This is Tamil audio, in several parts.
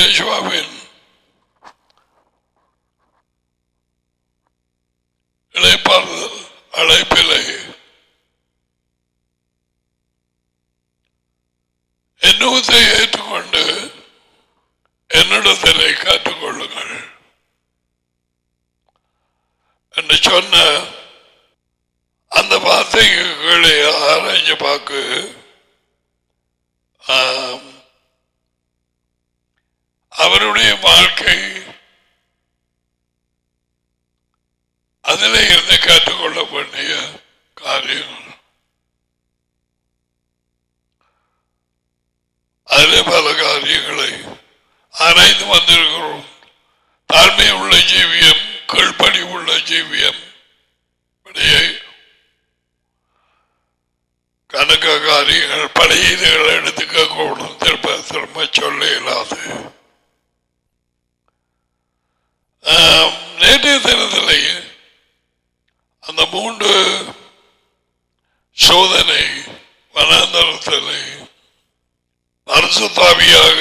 இயேசுவின் இளைப்பாறுதல் அழைப்பிலை என்னத்தை ஏற்றுக்கொண்டு என்னிடத்திலே காத்துக்கொள்ளுங்கள் என்று சொன்ன அந்த வார்த்தைகளை ஆராய்ச்சி பார்க்க அவருடைய வாழ்க்கை அதில் இருந்து கற்றுக்கொள்ள வேண்டிய காரியங்கள் அதில் பல காரியங்களை ஆராய்ந்து வந்திருக்கிறோம். தாழ்மை உள்ள ஜீவியம், கீழ்ப்படி உள்ள ஜீவியம், கணக்க காரியங்கள் பழையதுகளை எடுத்துக்க கூடும். திரும்ப திரும்ப சொல்ல இயலாது. நேற்றைய தினத்திலே அந்த 3 சோதனை வனாந்தரத்திலே பரிசுத்தாவியாக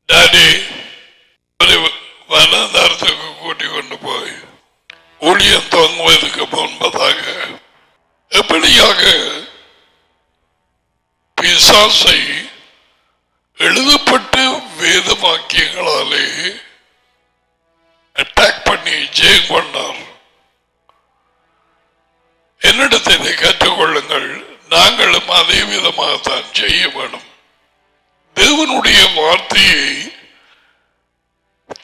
டாடி வனாந்தரத்துக்கு கூட்டிக் கொண்டு போய் ஊழியம் துவங்குவதற்கு முன்பதாக எப்படியாக பிசாசை எழுதப்பட்ட வேத வாக்கியங்களாலே அட்டாக் பண்ணி ஜெயம் கொண்டார். என்னிடத்தை கற்றுக்கொள்ளுங்கள், நாங்களும் அதே விதமாகத்தான் செய்ய வேண்டும். தேவனுடைய வார்த்தையை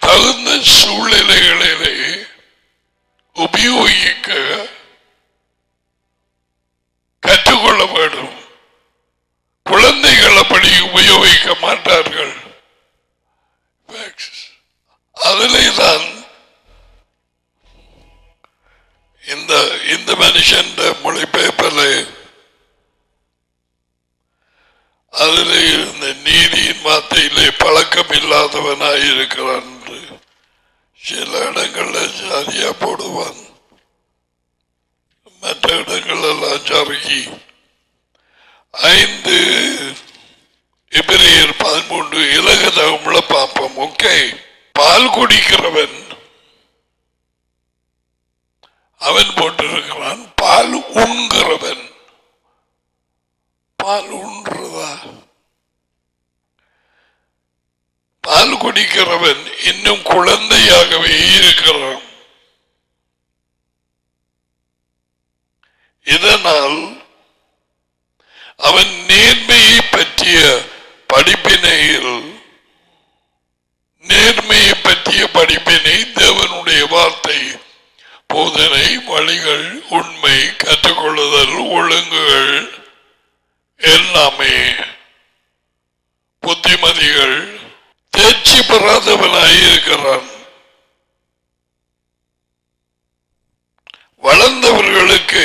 தகுந்த சூழ்நிலைகளிலே உபயோகிக்க கற்றுக்கொள்ள வேண்டும். குழந்தைகள் அப்படி உபயோகிக்க மாட்டார்கள். அதிலே தான் இந்த மனுஷன் மொழிபெயர்ப்பில் அதில் இருந்த நீதியின் வார்த்தையிலே பழக்கம் இல்லாதவனாய் இருக்கிறான் என்று சில இடங்களில் சரியா போடுவான், மற்ற இடங்கள் எல்லாம் சறுக்கி. 5 எபிரேயர் 13 இலக தகமுள்ள பாப்பம். ஓகே, பால் குடிக்கிறவன் அவன் போட்டிருக்கிறான், பால் உண்கிறவன். பால் உண்றதா? பால் குடிக்கிறவன் இன்னும் குழந்தையாகவே இருக்கிறான். இதனால் அவன் நேர்மையை பற்றிய படிப்பினை தேவனுடைய வார்த்தை, போதனை, வழிகள், உண்மை, கற்றுக்கொள்ளுதல், ஒழுங்குகள் எல்லாமே புத்திமதிகள் தேர்ச்சி பெறாதவனாயிருக்கிறான். வளர்ந்தவர்களுக்கு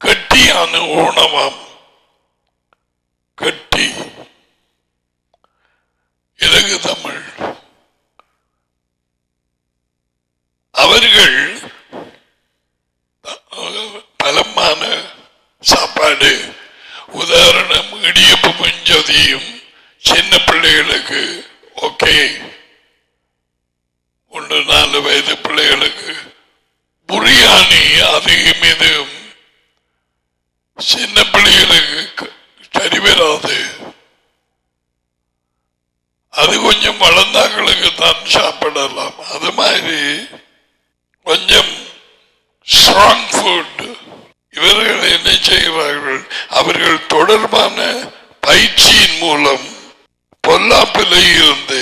கட்டியான ஊனமாம். கட்டி இலகு தமிழ். அவர்கள் பலமான சாப்பாடு, உதாரணம் இடியப்பு பஞ்சதியும் சின்ன பிள்ளைகளுக்கு ஓகே, 1-4 வயது பிள்ளைகளுக்கு புரியாணி அதிகம் இதுவும் சின்ன பிள்ளைகளுக்கு சரி வராது. அது கொஞ்சம் வளர்ந்தாங்களுக்கு தான் சாப்பிடலாம். அது மாதிரி கொஞ்சம் ஸ்ட்ராங் ஃபுட். இவர்கள் என்ன செய்கிறார்கள்? அவர்கள் தொடர்பான பயிற்சியின் மூலம் பொல்லாப்பிலே இருந்து,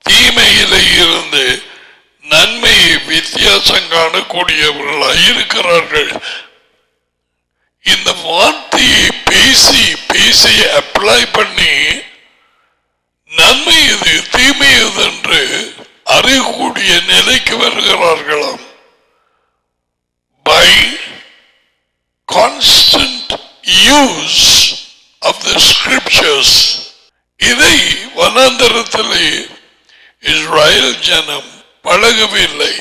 தீமையிலே இருந்து நன்மையை வித்தியாசம் காணக்கூடியவர்களாக இருக்கிறார்கள். இந்த வார்த்தையை பேசி பேசி அப்ளை பண்ணி நன்மை எது தீமை எது என்று அறியக்கூடிய நிலைக்கு வருகிறார்களாம். By constant use of the scriptures. இதை வனாந்தரத்திலே இஸ்ரேல் ஜனம் பழகவில்லை.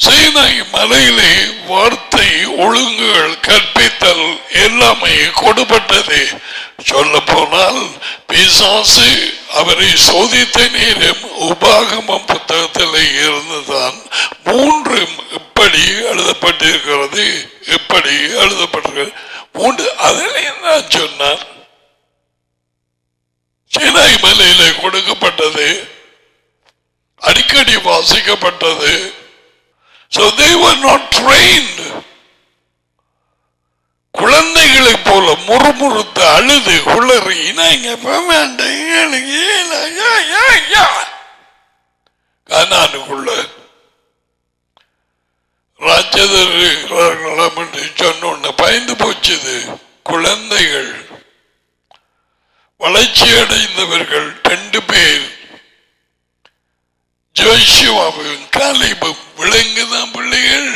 சீனாய் மலையிலே வார்த்தை ஒழுங்குகள் கற்பித்தல் எல்லாமே கொடுப்பட்டது. சொல்ல போனால் பிசாசு அவரை சோதித்த நேரம் உபாகமம் புத்தகத்தில் இருந்துதான் 3 இப்படி எழுதப்பட்டிருக்கிறது, இப்படி எழுதப்பட்டிருக்கிறது 3. அதில் என்ன சொன்னார்? சீனாய் மலையில கொடுக்கப்பட்டது, அடிக்கடி வாசிக்கப்பட்டது. So they were not trained. குழந்தைகளை போல முறுமுறுத்து அழுது குளறி கானானுக்குள்ள ராஜ்யதர்களாம் என்று சொன்ன பயந்து போச்சுது. குழந்தைகள், வளர்ச்சி அடைந்தவர்கள் 2 பேர், ஜோஷுவாவும் காலேபும் விளங்குதான் பிள்ளைகள்.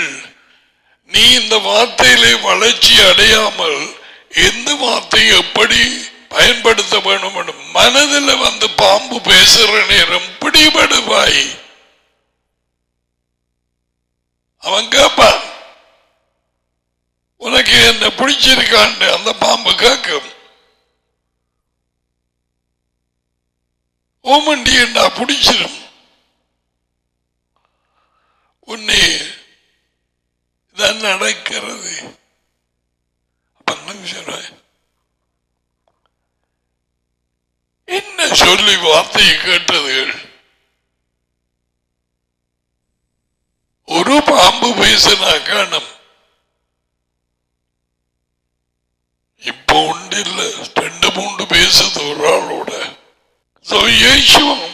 நீ இந்த வார்த்தையிலே வளர்ச்சி அடையாமல் எந்த வார்த்தையை எப்படி பயன்படுத்த வேண்டும் என்று மனதில் வந்து பாம்பு பேசுற நேரம் பிடிபடுவாய். அவன் கேட்பான், உனக்கு என்ன பிடிச்சிருக்கான்னு அந்த பாம்பு கேட்கும். ஓமண்டி என்ன பிடிச்சிடும் உன்னை. இதான் நடக்கிறது. என்ன சொல்லி வார்த்தையை கேட்டதுகள்? ஒரு பாம்பு பேசினா காணும். இப்போ உண்டு இல்ல, 2-3 பேசுது ஒரு ஆளோட.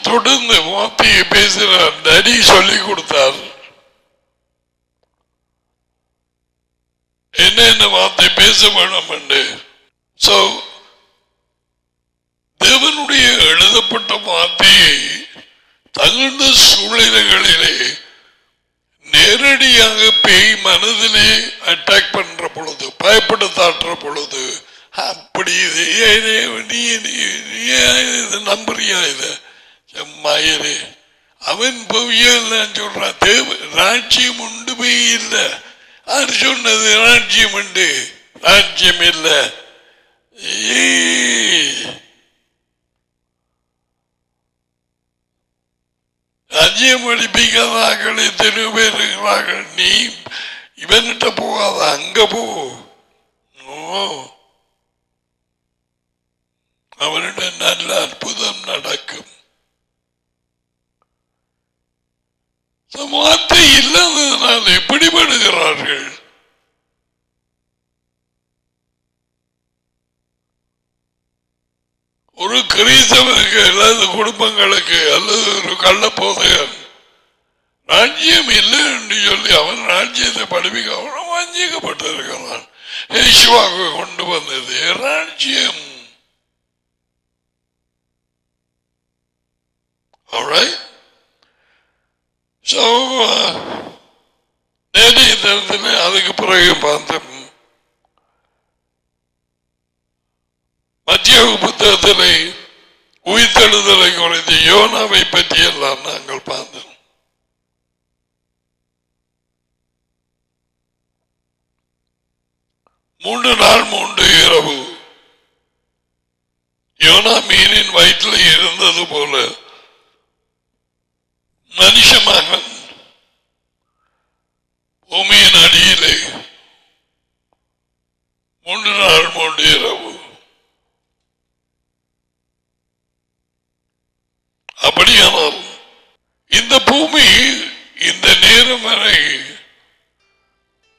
தொடர்ந்து வார்த்தையை பேசுறார். நடி சொல்லிக் கொடுத்தார் என்ன வார்த்தை பேச வேணும் என்று. தேவனுடைய எழுதப்பட்ட வார்த்தையை தகுந்த சூழ்நிலைகளிலே நேரடியாக பேய் மனதிலே அட்டாக் பண்ற பொழுது, பயப்படுத்தாற்ற பொழுது, அப்படி நம்புறியா இத மயிறு அவன் பொய்யெல்லாம் சொல்றான். தேவ ராஜ்யம் உண்டு போய் இல்லை. அது சொன்னது ராஜ்யம் உண்டு, ராஜ்யம் இல்லை. ராஜ்யம் படிப்பிக்காதாக்கள் எத்தனை பேர் இருக்கிறார்கள். நீ இவன்கிட்ட போகாத, அங்க போ. அவனிட நல்ல அற்புதம் நடக்கும். வார்த்தை இல்லாததனால் எப்படிப்படுகிறார்கள்? ஒரு கிறிஸ்தவருக்கு அல்லது குடும்பங்களுக்கு அல்லது ஒரு கள்ளப்போதையன் ராஜ்யம் இல்லை என்று சொல்லி அவன் ராஜ்யத்தை படிப்பிக்க அவனும் வஞ்சிக்கப்பட்டிருக்கிறான். யேசுவாக கொண்டு வந்தது ராஜ்யம். நேற்றைய தினத்தில் அதுக்கு பிறகு பார்த்தோம். மத்திய புத்தகத்திலே உயிர்த்தெழுதலை குறித்து யோனாவை பற்றி எல்லாம் நாங்கள் பார்த்தோம். மூன்று நாள் 3 இரவு யோனா மீனின் வயிற்றில் இருந்தது போல மனுஷ மகன் பூமியின் அடியிலே 3 நாள் 3 இரவு. அப்படியானால் இந்த பூமி இந்த நேரம் வரை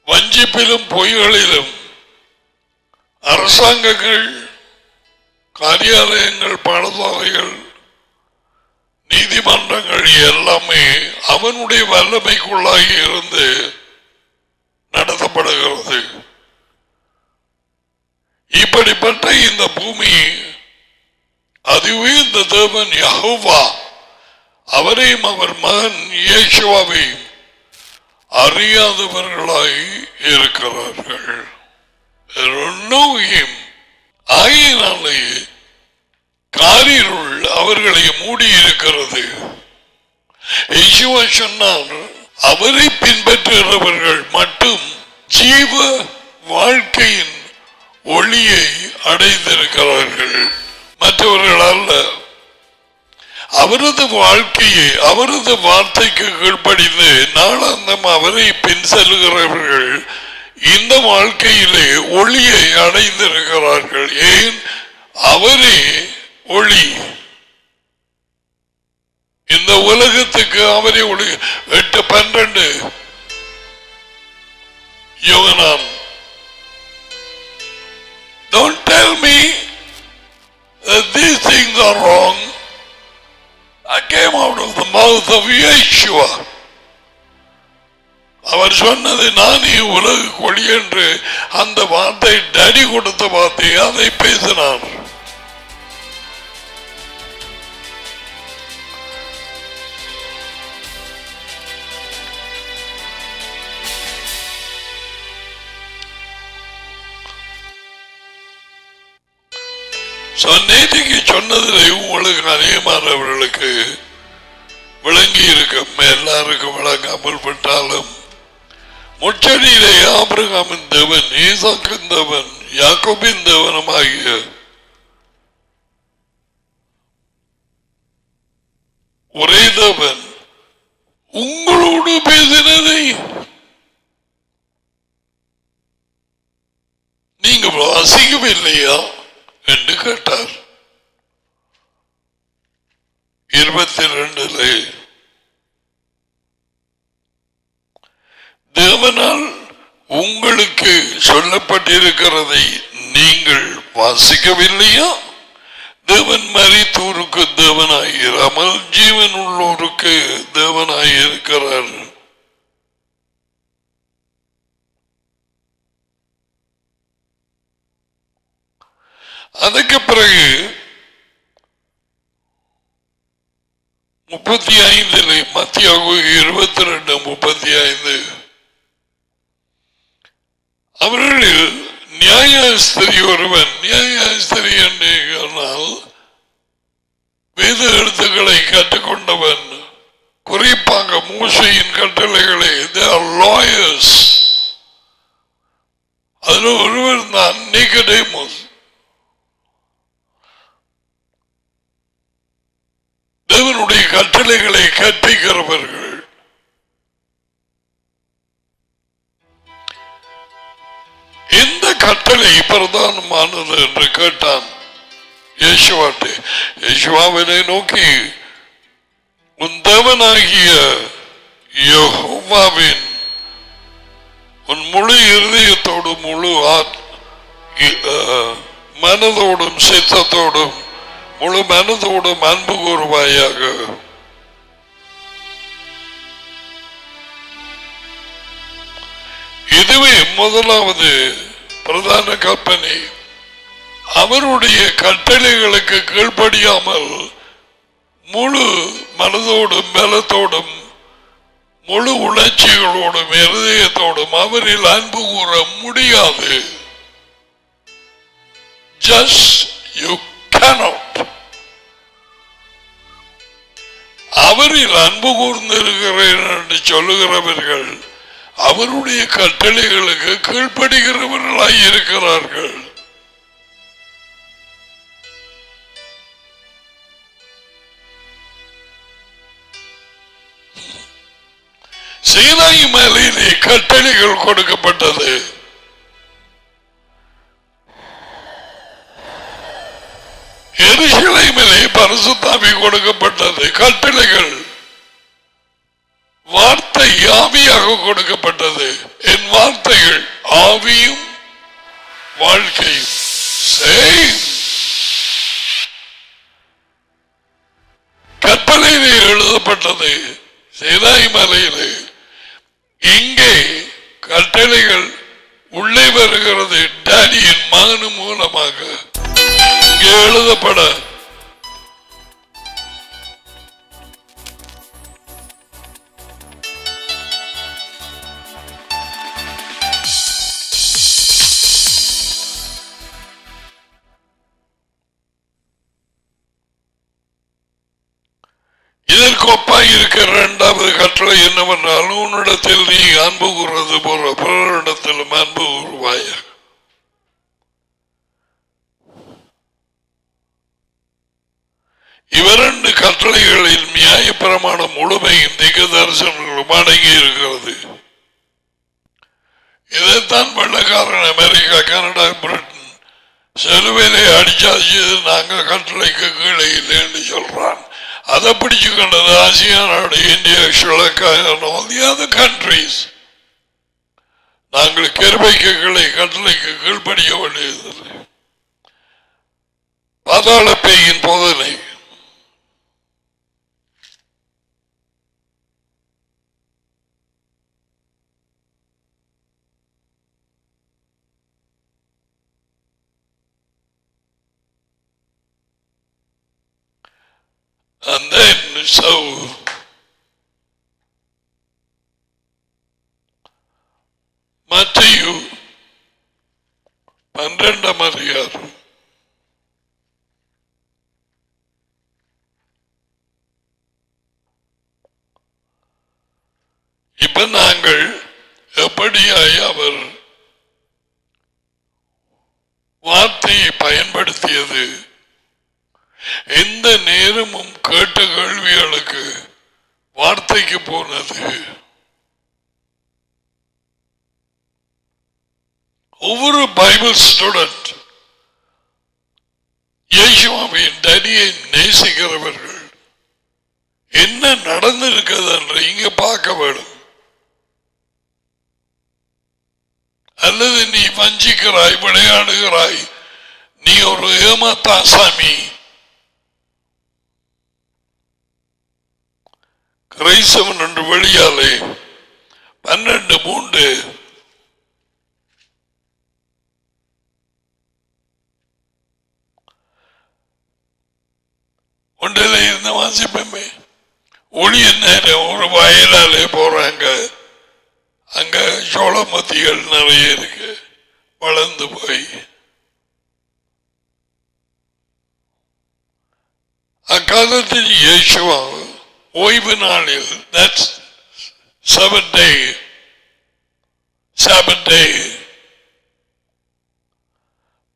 வஞ்சிப்பிலும் பொய்களிலும் அரசாங்கங்கள், காரியாலயங்கள், பாடசாலைகள், நீதிமன்றங்கள் எல்லாமே அவனுடைய வல்லமைக்குள்ளாகி இருந்து நடத்தப்படுகிறது. இப்படிப்பட்ட இந்த பூமி அதுவே இந்த தேவன் யெகோவா அவரையும் அவர் மகன் இயேசுவாவையும் அறியாதவர்களாய் இருக்கிறார்கள். ஆகையினாலே காரிருள் அவர்களை மூடி இருக்கிறது. இயேசுவா சொன்னார், அவரை பின்பற்றுகிறவர்கள் மட்டும் ஜீவ வாழ்க்கையின் ஒளியை அடைந்திருக்கிறார்கள், மற்றவர்கள் அல்ல. அவரது வாழ்க்கையை அவரது வார்த்தைக்கு கீழ்ப்படிந்து நாளாந்தம் அவரை பின் செல்கிறவர்கள் இந்த வாழ்க்கையிலே ஒளியை அடைந்திருக்கிறார்கள். ஏன்? அவரே ஒளி. இந்த உலகத்துக்கு அவரே ஒளி. 8:12 யோகனான். Don't tell me that these things are wrong. I came out of the mouth of Yeshua. அவர் சொன்னது நானே உலக ஒளி என்று அந்த வார்த்தை டடி கொடுத்த வார்த்தை, அதை பேசினார். நேற்றுக்கு சொன்னதில் உங்களுக்கு அநேகமானவர்களுக்கு விளங்கி இருக்கும், எல்லாருக்கும் விளங்காமல் விட்டாலும் முச்சடியிலே ஆபிரகாமின் தேவன், ஈசாக்கின் தேவன், யாக்கோபின் தேவனுமாகிய ஒரே தேவன் உங்களோடு பேசினதை நீங்க வாசிக்கவில்லையா என்று கேட்டார். 22 தேவனால் உங்களுக்கு சொல்லப்பட்டிருக்கிறதை நீங்கள் வாசிக்கவில்லையா? தேவன் மரித்தோருக்கு தேவனாயிராமல் ஜீவன் உள்ளோருக்கு தேவனாயிருக்கிறார். அதுக்கு பிறகு 35 மத்தியாகு 22:35 அவர்களில் நியாயஸ்திரி ஒருவன், நியாயஸ்திரி என்று சொன்னால் வேத எழுத்துக்களை கற்றுக்கொண்டவன், குறிப்பாக மோசையின் கட்டளைகளை, they are lawyers. அதில் ஒருவர் தான் நிக்கோதேமஸ். தேவனுடைய கட்டளைகளை கற்பிக்கிறவர்கள். எந்த கட்டளை பிரதானமானது என்று கேட்டான் யேசுவாட்டே. யேசுவாவினை நோக்கி, உன் தேவனாகிய யெகோவாவின் உன் முழு இருதயத்தோடும் முழு மனதோடும் சித்தத்தோடும் முழு மனதோடும் அன்பு கூறுவாயாக. இதுவே முதலாவது பிரதான கற்பனை. அவருடைய கட்டளைகளுக்கு கீழ்ப்படியாமல் முழு மனதோடும் பலத்தோடும் முழு உணர்ச்சிகளோடும் இருதயத்தோடும் அவரில் அன்பு கூற முடியாது. Just you cannot. அவரில் அன்பு கூர்ந்திருக்கிறேன் என்று சொல்லுகிறவர்கள் அவருடைய கட்டளைகளுக்கு கீழ்ப்படுகிறவர்களாய் இருக்கிறார்கள். சீனாய் மலையிலே கட்டளைகள் கொடுக்கப்பட்டது. எருசலேமிலே பரிசுத்தாவி கொடுக்கப்பட்டது. கட்டளைகள் வார்த்தை ஆவியாக கொடுக்கப்பட்டது. என் வார்த்தைகள் ஆவியும் வாழ்க்கையும். கட்டளையிலே எழுதப்பட்டது சீனாய் மலையிலே. இங்கே கட்டளைகள் உள்ளே வருகிறது டாடியின் மகன் மூலமாக. இங்கே எழுதப்பட இதற்கு அதுக்கு ஒப்பாய் இருக்கிற இரண்டாவது கட்டளை என்னவென்றால் உன்னிடத்தில் நீ அன்பு கூறுவது போல பிறரிடத்திலும் அன்பு கூறுவாய். இவரண்டு கட்டளைகளில் நியாய பிரமாணம் முழுமையும் திக தரிசனங்களும் அடங்கி இருக்கிறது. இதைத்தான் வெள்ளக்காரன் அமெரிக்கா, கனடா, பிரிட்டன் செலுவையிலே அடிச்சாச்சு நாங்கள் கட்டளைக்கு கீழே இல்லைன்னு சொல்றான். அதை பிடிச்சு கொண்டது ஆசியா நாடு, இந்தியா, ஸ்ரீலங்கா, கண்ட்ரிஸ். நாங்கள் கிருபைக்கு கீழே கட்டளைக்கு கீழ்படிய வேண்டியதில்லை. பாதாள பேயின் போதனை and then so Matthew 12 இப்ப நாங்கள் எப்படியாய் அவர் வார்த்தையை பயன்படுத்தியது எந்த நேரமும் கேட்ட கேள்விகளுக்கு வார்த்தைக்கு போனது. ஒவ்வொரு பைபிள் ஸ்டூடெண்ட் இயேசுவின் தடியை நேசிக்கிறவர்கள் என்ன நடந்திருக்கிறது என்று இங்க பார்க்க வேண்டும். அல்லது நீ வஞ்சிக்கிறாய், விளையாடுகிறாய், நீ ஒரு ஏமாத்தாசாமி, கிரைஸ்தவன் என்று வெளியாலே 12:3 ஒன்றில் இருந்த வாசிப்பமே ஒளிய நேரம் ஒரு வயலாலே போறாங்க. அங்க சோளமத்திகள் நிறைய இருக்கு, வளர்ந்து போய் அக்காலத்தில் இயேசுவா ஓய்வு நாளில் Sabbath day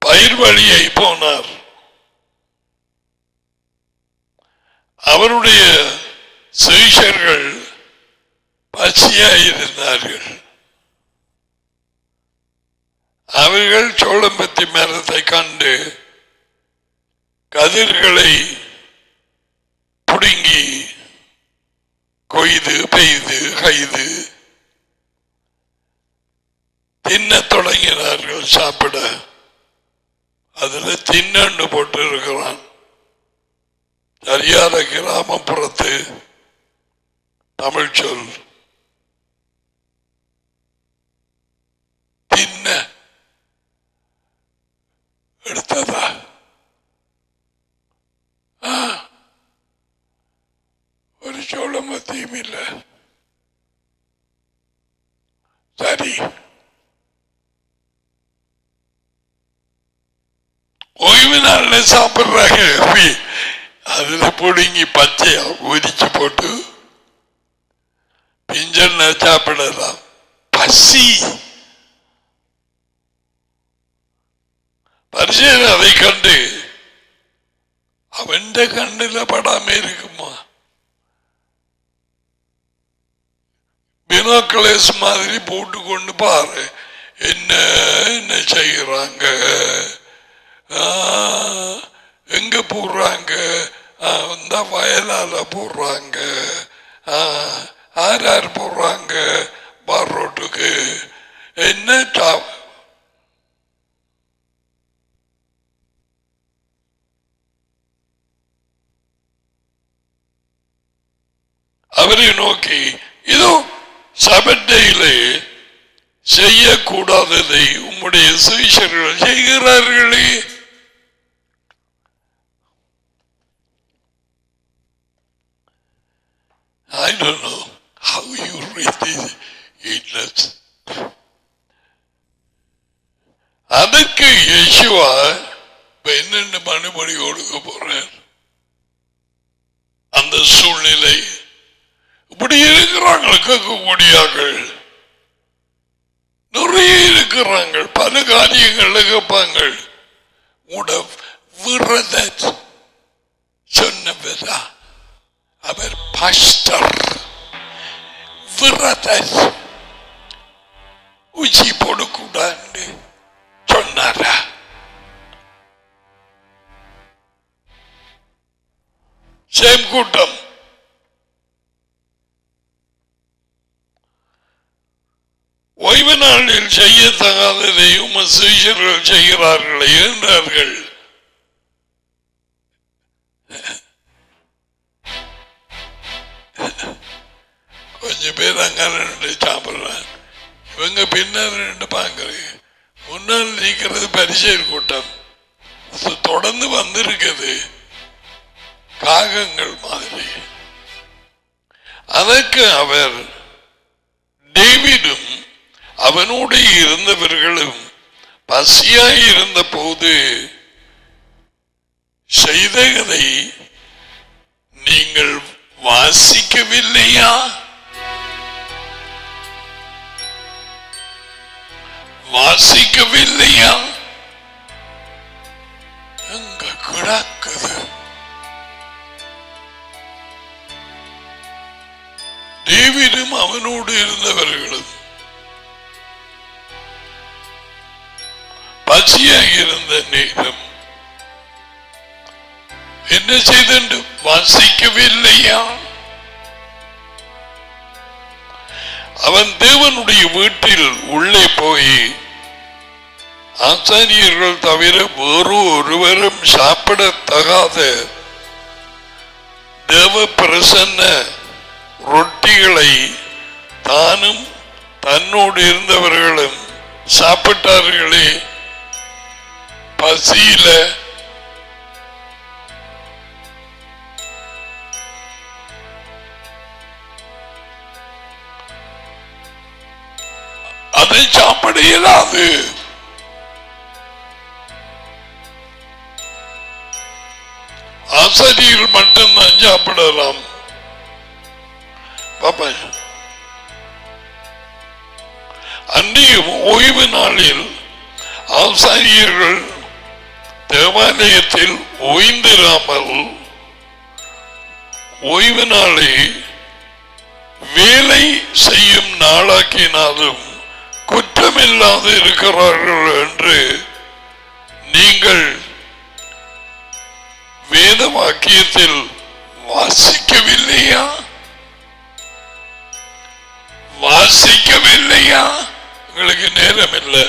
பயிர் வழியை போனார். அவருடைய சீஷர்கள் பசியாயிருந்தார்கள். அவர்கள் சோளம்பத்தி மரத்தை கண்டு கதிர்களை புடுங்கி கொய்து பெய்து கைது தின்ன தொடங்கினார்கள். சாப்பிட அதுல தின்னு போட்டு இருக்கிறான். சரியான கிராமப்புறத்து தமிழ் சொல். தின்ன எடுத்ததா ஒரு சோளமத்தியும் இல்லை. சரி, ஓய்வு நாள்ல சாப்பிடுறாங்க. அதுல புடுங்கி பச்சையா உரிச்சு போட்டு பிஞ்சல் சாப்பிடலாம். பசி பரிசேர் அதை கண்டு அவன் கண்ணுல படாம இருக்குமா? பினோக்லேஸ் மாதிரி போட்டு கொண்டு பாரு என்ன என்ன செய்யறாங்க, எங்க போடுறாங்க, அந்த வயலால போடுறாங்க, யார் போடுறாங்க பார் ரோட்டுக்கு, என்ன அவரை நோக்கி இதோ சபத்தையிலே செய்யக்கூடாததை உம்முடைய சீஷர்கள் செய்கிறார்களே. I don't know how you read this. அதற்கு இயேசுவா என்னென்ன மறுபடி கொடுக்க போறார். அந்த சூழ்நிலை இப்படி இருக்கிறாங்க கேட்கக்கூடியார்கள் நிறைய இருக்கிறாங்க. பல காரியங்கள்ல கேட்பாங்க. சொன்னதா அவர் பாஸ்டர் விரதர் உச்சி போடக்கூடாது சொன்னாரா? சேம் கூட்டம். ஓய்வு நாளில் செய்யத்தகாததையும் சீஷர்கள் செய்கிறார்களே என்றார்கள். கொஞ்சம் பேர் அங்க சாப்பிடுறாங்க, இவங்க பின்னர் பாக்குறது. முன்னால் நீக்கிறது பரிசெயல் கூட்டம் தொடர்ந்து வந்திருக்குது, காகங்கள் மாதிரி. அதற்கு அவர் டேவிடும் அவனோடு இருந்தவர்களும் பசியாய் இருந்த போது செய்ததை நீங்கள் வாசிக்கவில்லையா? வாசிக்கவில்லையா? எங்க கிடக்குது? டேவிடும் அவனோடு இருந்தவர்களும் பசியாக இருந்த நேரம் என்ன செய்து வாசிக்கவில்லையா? அவன் தேவனுடைய வீட்டில் உள்ளே போய் ஆசாரியர்கள் தவிர வேறு ஒருவரும் சாப்பிடத்தகாத தேவ பிரசன்ன ரொட்டிகளை தானும் தன்னோடு இருந்தவர்களும் சாப்பிட்டார்களே. பசியில அதை சாப்பிட இயலாது. ஆசாரியர்கள் மட்டும்தான் சாப்பிடலாம். பாப்பா, அன்றைய ஓய்வு நாளில் ஆசாரியர்கள் தேவாலயத்தில் ஓய்ந்திராமல் ஓய்வு நாளை வேலை செய்யும் நாளாக்கினாலும் குற்றமில்லாது இருக்கிறார்கள் என்று நீங்கள் வேத வாக்கியத்தில் வாசிக்கவில்லையா? வாசிக்கவில்லையா? உங்களுக்கு நேரம் இல்லை.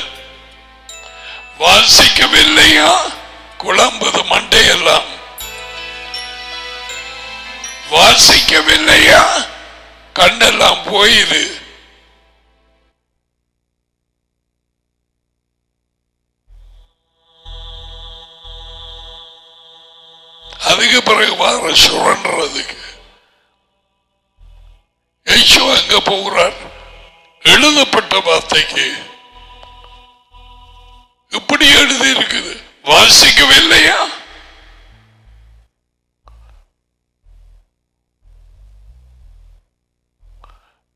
வாசிக்கவில்லையா? குழம்புது மண்டையெல்லாம். வாசிக்கவில்லையா? கண்ணெல்லாம் போயுது. அதுக்கு பிறகு வர சுரண்டுறதுக்கு எங்க போகிறார்? எழுதப்பட்ட வார்த்தைக்கு இப்படி எழுதி இருக்குது. வாசிக்கவில்லையா?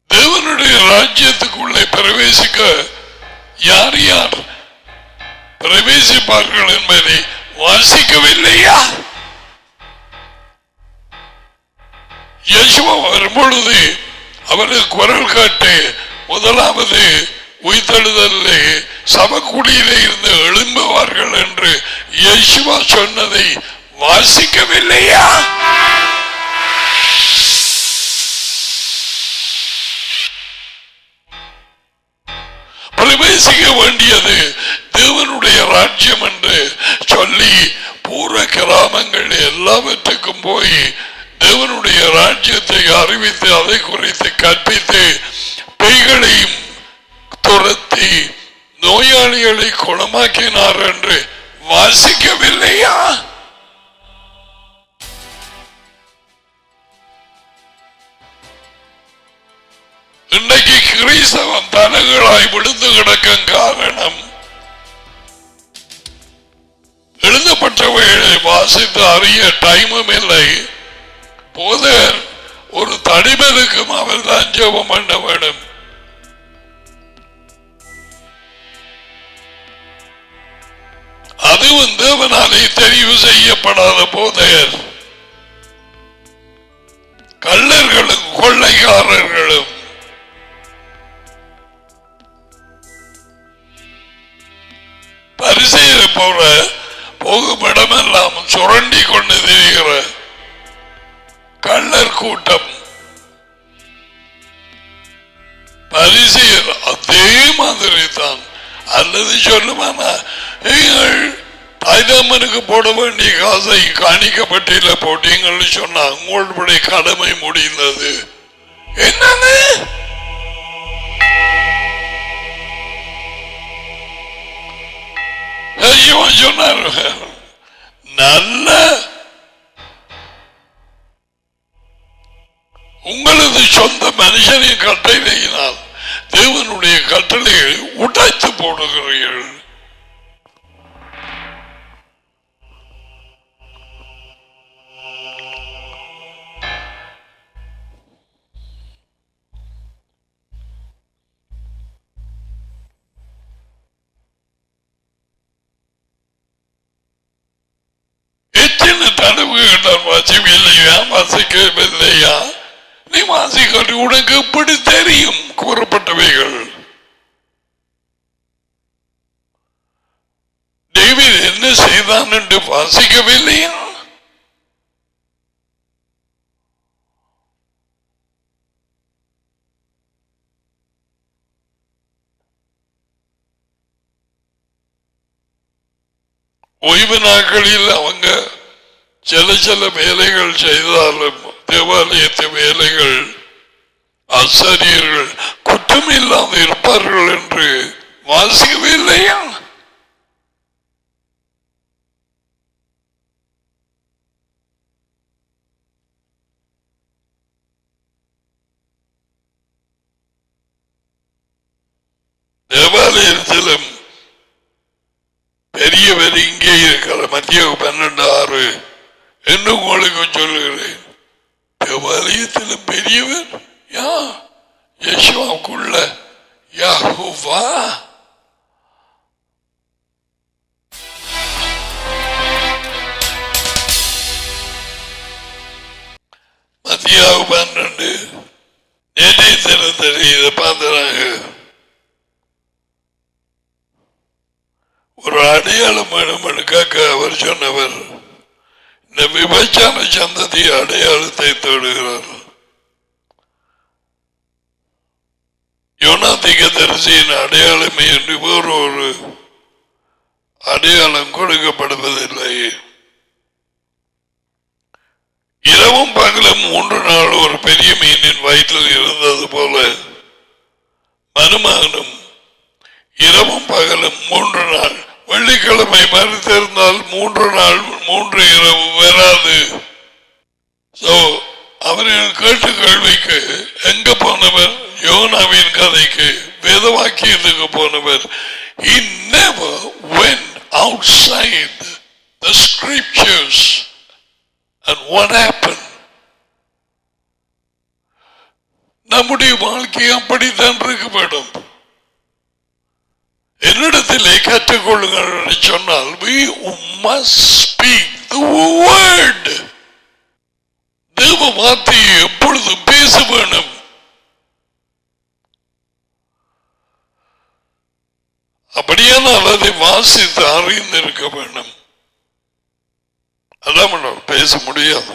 தேவனுடைய ராஜ்யத்துக்குள்ளே பிரவேசிக்க யார் யார் பிரவேசிப்பார்கள் என்பதை வாசிக்கவில்லையா? இயேசுவா வரும்பொழுது அவருக்கு குரல் காட்டு முதலாவது உயிர்த்தெழுதலே சபக்குடியிலே இருந்து எழும்புவார்கள் என்று இயேசுவா சொன்னதை வாசிக்கவில்லையா? பிரவேசிக்க வேண்டியது தேவனுடைய ராஜ்யம் என்று சொல்லி பூர கிராமங்கள் எல்லாவற்றுக்கும் போய் தேவனுடைய ராஜ்யத்தை அறிவித்து அதை குறித்து கற்பித்து பேய்களையும் துரத்தி நோயாளிகளை குணமாக்கினார் என்று வாசிக்கவில்லையா? இன்றைக்கு கிறிஸ்தவன் தலைகளாய் விழுந்து கிடக்கும் காரணம் எழுதப்பட்டவைகளை வாசித்து அறிய டைமும் இல்லை. போதர் ஒரு தடிமனுக்கும் அவர் தான் ஜெபம் பண்ண வேண்டும். அதுவும் தேவனாலே தெரிவு செய்யப்படாத போதையர், கள்ளர்களும் கொள்ளைக்காரர்களும் பரிசெய்ய போற போகும் இடமெல்லாம் சுரண்டி கொண்டு திரிகிற கள்ளர் கூட்டம். பரிசெய்யர் அதே மாதிரி தான். அல்லது சொல்லுமானா தாய்தாமனுக்கு போட வேண்டிய காசை காணிக்கப்பட்டில போட்டீங்கன்னு சொன்னா உங்களுடைய கடமை முடிந்தது. என்னன்னு சொன்னார். நல்ல உங்களது சொந்த மனுஷனின் கட்டளையினால் தேவனுடைய கட்டளையை உடைத்து போடுகிறீர்கள். எத்தனை தடவுகள் நான் வாசிக்கவில்லையா வாசிக்கவில்லையா? நீ வாசிக்க உனக்கு எப்படி தெரியும் கூறப்பட்டவைகள்? டேவிட் என்ன செய்தான் என்று வாசிக்கவில்லையா? ஓய்வு நாட்களில் அவங்க சில வேலைகள் செய்தாலும் தேவாலயத்து வேலைகள் ஆசிரியர்கள் குற்றம் இல்லாமல் இருப்பார்கள் என்று வாசிக்கவில்லையா? தேவாலயத்திலும் பெரியவர் இங்கே இருக்கிற மத்திய 12:6 என்று உங்களுக்கு சொல்லுகிறேன். தேவாலயத்திலும் பெரியவர் யெகோவாவுக்குள்ள யெகோவா. மத்திய 12 நேற்றைய தினத்தில் இதை பார்த்தாங்க. ஒரு அடையாளம் வேணுமெனுக்காக அவர் சொன்னவர் இந்த விபச்சார சந்ததி அடையாளத்தை தேடுகிறார். யோனாதிக தரிசியின் அடையாளமே என்று வேறொரு அடையாளம் கொடுக்கப்படுவதில்லை. இரவும் பகலும் 3 நாள் ஒரு பெரிய மீனின் வயிற்றில் இருந்தது போல மனுமகனும் இரவும் பகலும் 3 நாள். வெள்ளிக்கிழமை மறுத்திருந்தால் 3 நாள் 3 இரவு வராது. அவர்கள் கேட்டு கேள்விக்கு எங்க போனவர்? யோனாவின் கதைக்கு வேதவாக்கியத்துக்கு போனவர். He never went outside the scriptures. And what happened? நம்முடைய வாழ்க்கை அப்படித்தான் இருக்க வேண்டும். என்னிடத்திலே கற்றுக்கொள்ளுங்கள் சொன்னால் we must speak the word. தேவ வார்த்தையை எப்பொழுதும் பேச வேண்டும். அப்படியானால் அதை வாசித்து அறிந்திருக்க வேண்டும். அதான் பேச முடியாது.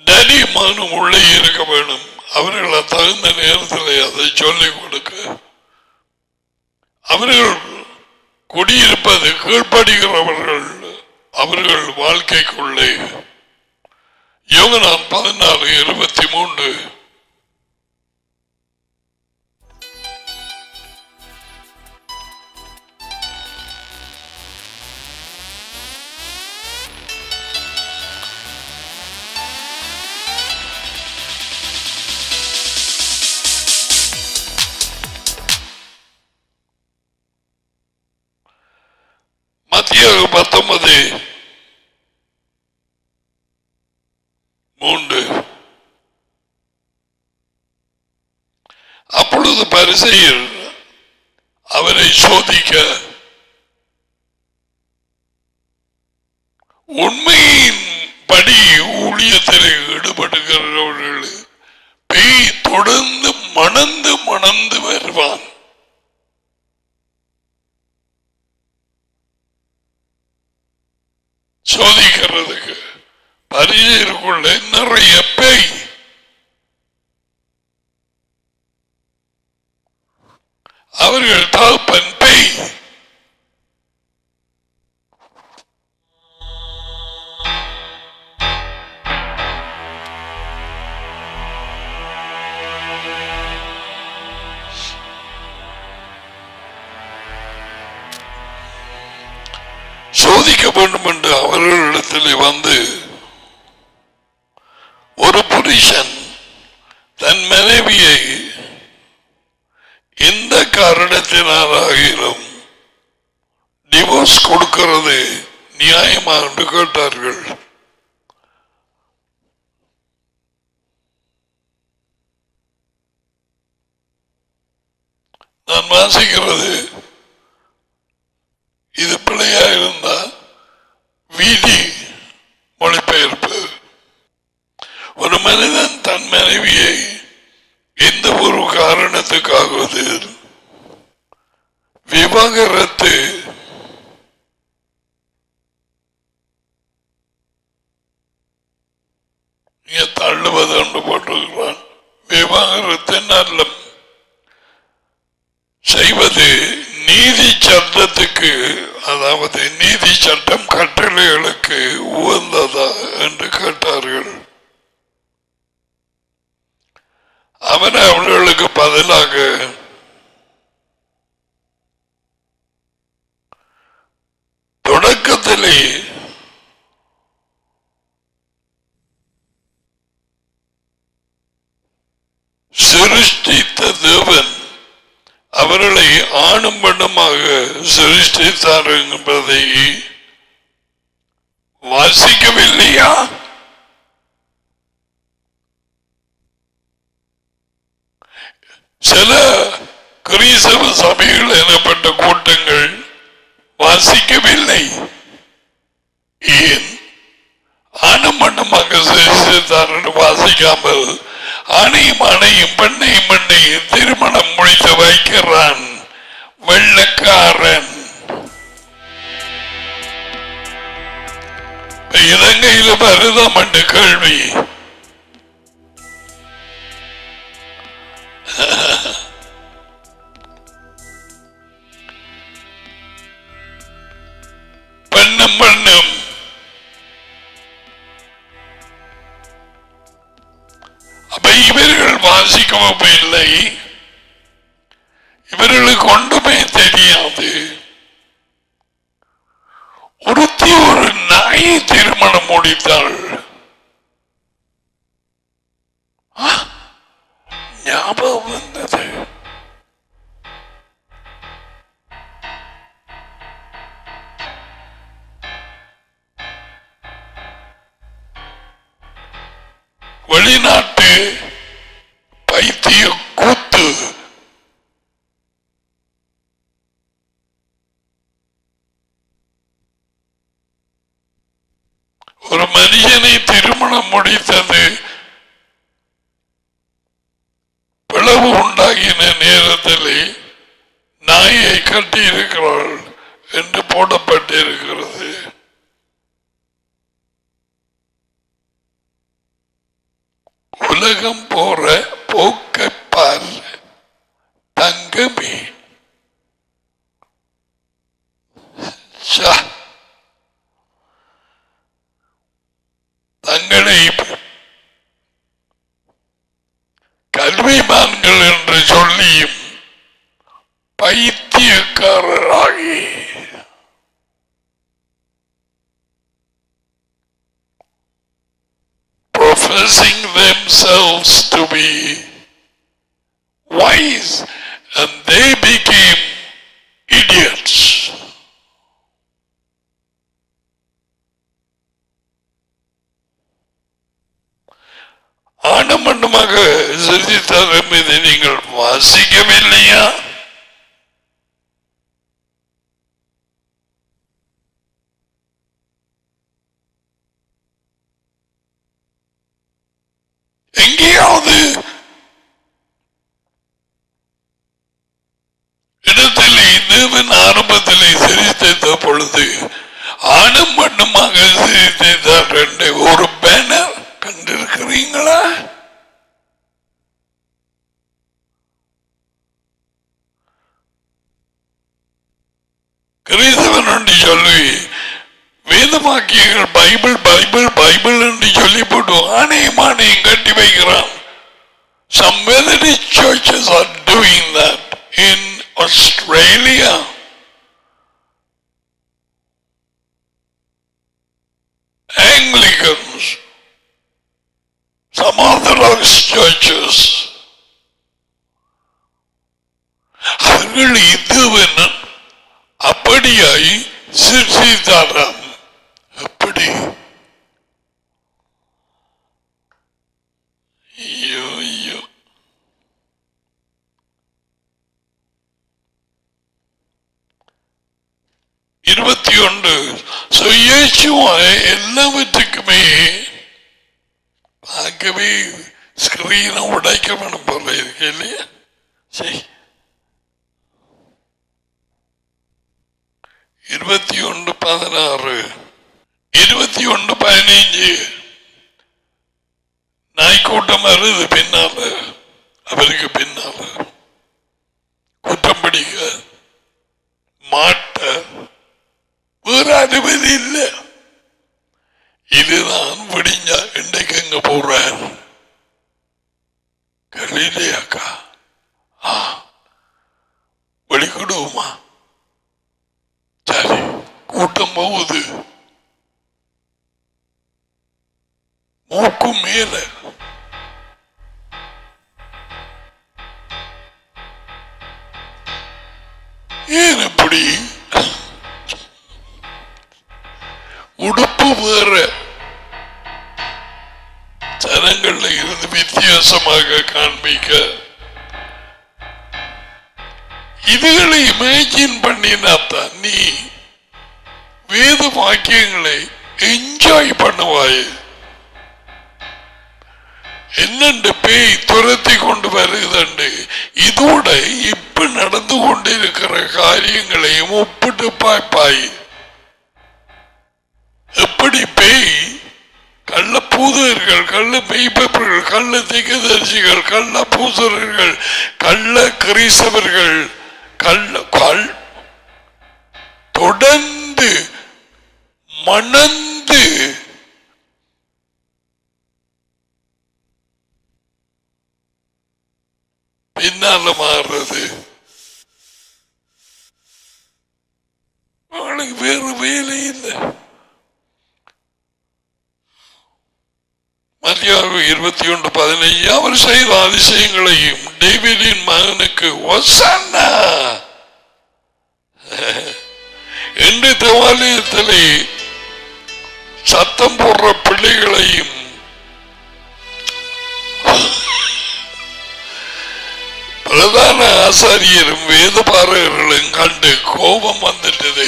டேடி மகனும் உள்ளே இருக்க வேண்டும். அவர்கள் தகுந்த நேரத்தில் அதை சொல்லிக் கொடுக்க, அவர்கள் குடியிருப்பது கீழ்ப்படுகிறவர்கள் அவர்கள் வாழ்க்கைக்குள்ளே. யோகனான் 14:23 மத்திய 19 உண்டு. அப்பொழுது பரிசேயர் அவரை சோதிக்க உண்மையின் படி ஊழியத்தில் ஈடுபடுகிறவர்கள் பேய் தொடர்ந்து மணந்து வருவான். சோதிக்கிறதுக்கு பரிசேயருக்குள்ள நிறைய பேய். அவர்கள் தகப்பன் பேய். சோதிக்க வேண்டும் என்று அவர்களிடத்தில் வந்து ஒரு புருஷன் தன் மனைவியை எந்த காரணத்தினாலும் டிவோர்ஸ் கொடுக்கிறது நியாயமா என்று கேட்டார்கள். நான் வாசிக்கிறது இது பிள்ளையா இருந்தா வீதி மொழிபெயர்ப்பு. ஒரு மனிதன் தன் மனைவியை எந்த ஒரு காரணத்துக்காவது விவாகரத்து தள்ளுவது என்று போட்டிருக்கிறான். விவாகரத்து நல்ல செய்வது நீதி சட்டத்துக்கு, அதாவது நீதி சட்டம் கட்டளைகளுக்கு உகந்ததா என்று கேட்டார்கள். அவன் அவர்களுக்கு பதிலாக தொடக்கத்திலே சிருஷ்டித்த தேவன் அவர்களை ஆணும் பெண்ணுமாக சிருஷ்டித்தார் என்பதை வாசிக்கவில்லையா? சில கிறிஸ்தவ சபைகள் எனப்பட்ட கூட்டங்கள் வாசிக்கவில்லை. ஏன்? ஆணும் பெண்ணுமாக சிருஷ்டித்தார் என்று வாசிக்காமல் ஆணையும் பெண்ணையும் திருமணம் முடித்து வைக்கிறான் வெள்ளக்காரன். இலங்கையில் வருதம் என்ற கேள்வி. பெண்ணும் அப்ப இவர்கள் வாசிக்கவும் இல்லை, இவர்களுக்கு ஒன்றுமே தெரியாது. ஒருத்தி ஒரு நாய் திருமணம் முடித்தாள். ஞாபகம் வந்தது. வெளிநாட்டு பைத்திய கூத்து. ஒரு மனிதனை திருமணம் முடித்தது பிளவு உண்டாகின நேரத்திலே நாயை கட்டியிருக்கிறாள் என்று போடப்பட்டிருக்கிறது. உலகம் போற போக்கை பார் தங்கமே. தங்களை கல்விமான்கள் என்று சொல்லியும் பைத்தியக்காரராகி professing themselves to be wise and they became idiots. மண்ணுமாக சிருஷ்டித்தார் என்பதை நீங்கள் வாசிக்கவில்லையா? எங்கேயாவது இடத்திலே தேவன் ஆரம்பத்திலே சிரித்த பொழுது ஆணும் மண்ணுமாக சிரித்தார் என்று ஒரு பேனர் கண்டிருக்கிறீங்களா? கிறிஸ்தவன் என்று சொல்லி வேதவாக்கியங்கள் பைபிள் பைபிள் பைபிள் என்று சொல்லி போட்டு ஆணையம் கட்டி வைக்கிறான். Some Methodist churches are doing that in Australia. Anglicans, some Orthodox churches, அவர்கள் இதுவென அப்படியாய் சிருஷ்டித்தாராம். எப்படி? ஐயோ ஐயோ. இருபத்தி ஒன்று எல்லாவற்றுக்குமே பார்க்கவே ஸ்கிரீனை உடைக்க வேணும் போல இருக்கு இல்லையா? சரி, 21:16 21:15 நாய்க்கூட்டம் வருது பின்னால, அவருக்கு பின்னால குற்றம் பிடிக்க மாட்ட வேற அனுமதி இல்லை. இதுதான் விடிஞ்சா இன்றைக்கு எங்க போறார் கலிலேயாக்கா வெளிக்கிடுவோமா? சரி, கூட்டம் போகுது மூக்கும் மேல. ஏன் எப்படி? உடுப்பு வேற ஜனங்கள்ல இருந்து வித்தியாசமாக காண்பிக்க இதுகளை இமேஜின் பண்ணினாத்தான் நீ வேத வாக்கியங்களை என்ஜாய் பண்ணுவாய். என்னண்டு பேய் துரத்தி கொண்டு வருகுதண்டு இதோட இப்ப நடந்து கொண்டிருக்கிற காரியங்களையும் ஒப்பிட்டு பார்ப்பாய். எப்படி பேய் கள்ள பூதர்கள், கள்ள மெய்ப்பர்கள், கள்ள திகதரிசிகள், கள்ள பூசர்கள், கள்ள கிறிஸ்தவர்கள் தொடர்ந்து மணந்து பின்னால மாறுறது. அவளுக்கு வேறு வேலை இல்லை. மத்தியாவு 21:15 அவர் செய்த அதிசயங்களையும் டேவிடின் மகனுக்கு ஒசன்னா என்று தேவாலயத்திலே சத்தம் போடுற பிள்ளைகளையும் பிரதான ஆசாரியரும் வேத பாரகர்களும் கண்டு கோபம் வந்துட்டது.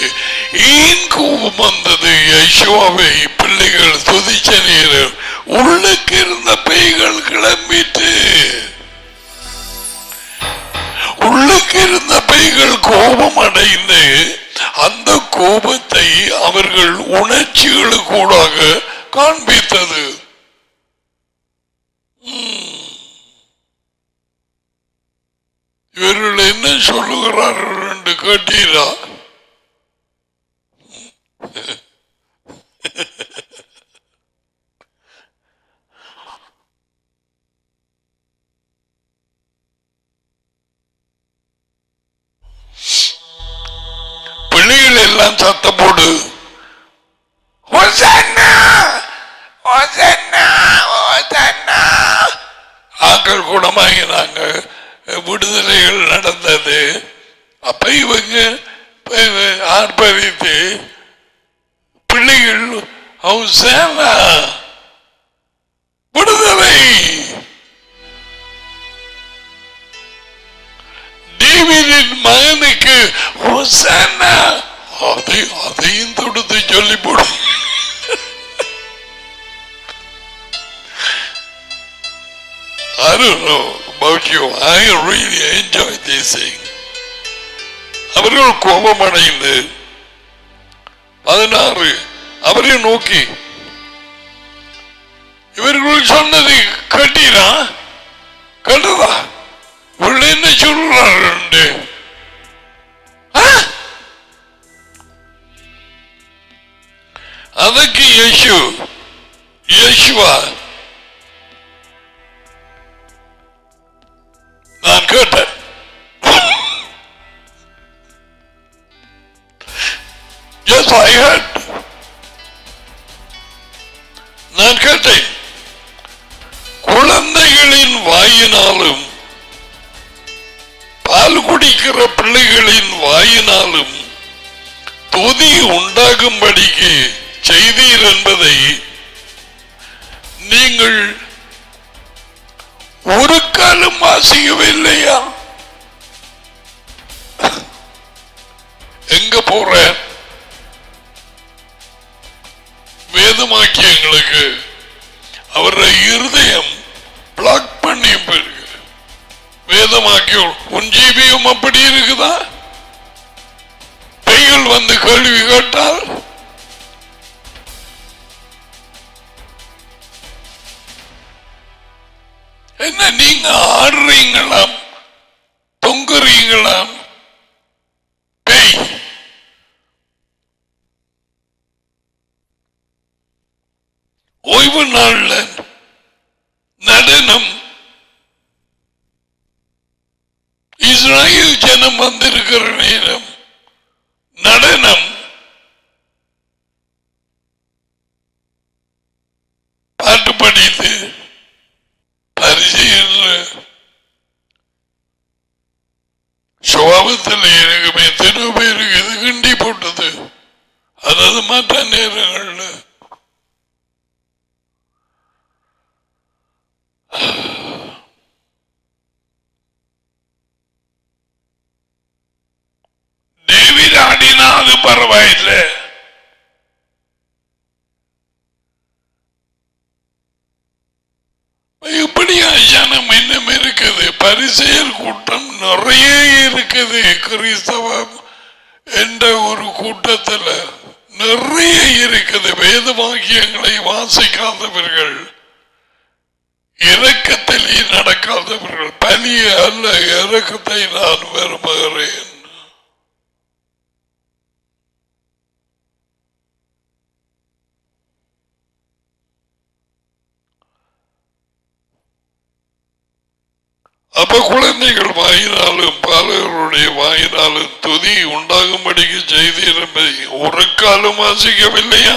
ஏன் கோபம் வந்தது? யெகோவாவை பிள்ளைகள் துதிச்ச நேரம் உள்ளுக்கு இருந்த பேய்கள் கிளம்பிட்டு, உள்ளுக்கு இருந்த பேய்கள் கோபம் அடைந்து அந்த கோபத்தை அவர்கள் உணர்ச்சிகளுக்கூடாக காண்பித்தது. இவர்கள் என்ன சொல்லுகிறார்கள் என்று கேட்டீரா? பிள்ளைகள் எல்லாம் சத்தம் போடு, ஆக்கள் குணமாகினாங்க, விடுதலைகள் நடந்தது. அப்ப இவங்க ஆர்ப்பரித்து பிள்ளைகள் விடுதலை ஹோசன்னா அதையும் தொடுத்து சொல்லி போடும். I don't know about you. I really enjoy this thing. அவர்கள் கோபம் அடைந்து 16 அவரை நோக்கி இவர்கள் சொன்னது கட்டீரா கண்டதா இவர்கள் என்ன சொல்றாரு? அதற்கு யேசுவா நான் கேட்டேன், yes I heard. நான் கேட்டேன், குழந்தைகளின் வாயினாலும் பால் குடிக்கிற பிள்ளைகளின் வாயினாலும் துதி உண்டாகும்படிக்கு செய்தீர் என்பதை நீங்கள் ஒரு காலம் வாசிக்கவில்லையா? எங்க போற வேதமாக்கி எங்களுக்கு அவருடைய இருதயம் பிளாக் பண்ணி வேதமாக்கி உன் ஜீவியம் அப்படி இருக்குதா? பெய்கள் வந்து கேள்வி கேட்டால் என்ன நீங்க ஆடுறீங்களாம் தொங்குறீங்களாம்? பேய் ஓய்வு நாள்ல நடனம் இஸ்ராயல் ஜனம் வந்திருக்கிற நேரம் நடனம் பாட்டு படித்து பரிசீலனை சுபாவத்தில் எனக்கு எத்தனை பேருக்கு இது கிண்டி போட்டது. அதாவது மற்ற நேரங்கள்ல டேவிட் ஆடினாது பரவாயில்லை. இப்படியா ஜனம் இன்னும் இருக்குது. பரிசேயர் கூட்டம் நிறைய இருக்குது. கிறிஸ்தவம் என்ற ஒரு கூட்டத்தில் நிறைய இருக்குது. வேத வாக்கியங்களை வாசிக்காதவர்கள், இரக்கத்திலே நடக்காதவர்கள். பலிய அல்ல இரக்கத்தை நான் விரும்புகிறேன். அப்ப குழந்தைகள் வாயினாலும் பாலகருடைய வாயினாலும் துதி உண்டாகும்படிக்கு செய்தீர் என்பதை ஒரு காலம் வாசிக்கவில்லையா?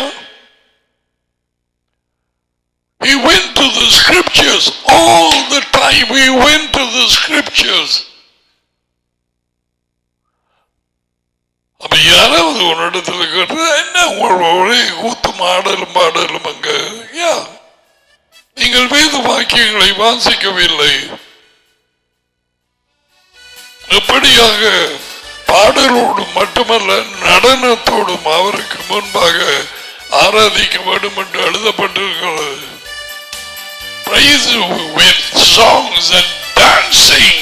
He went to the scriptures all the time. He went to the scriptures. அப்ப யாராவது ஒரு இடத்துல கேட்டா என்ன ஒரே கூத்தும் ஆடலும் பாடலும் அங்க? நீங்கள் வேத வாக்கியங்களை வாசிக்கவில்லை. எப்படியாக பாடலோடும் மட்டுமல்ல நடனத்தோடும் அவருக்கு முன்பாக ஆராதிக்க வேண்டும் என்று எழுதப்பட்டிருக்கிறது. Praise with songs and dancing.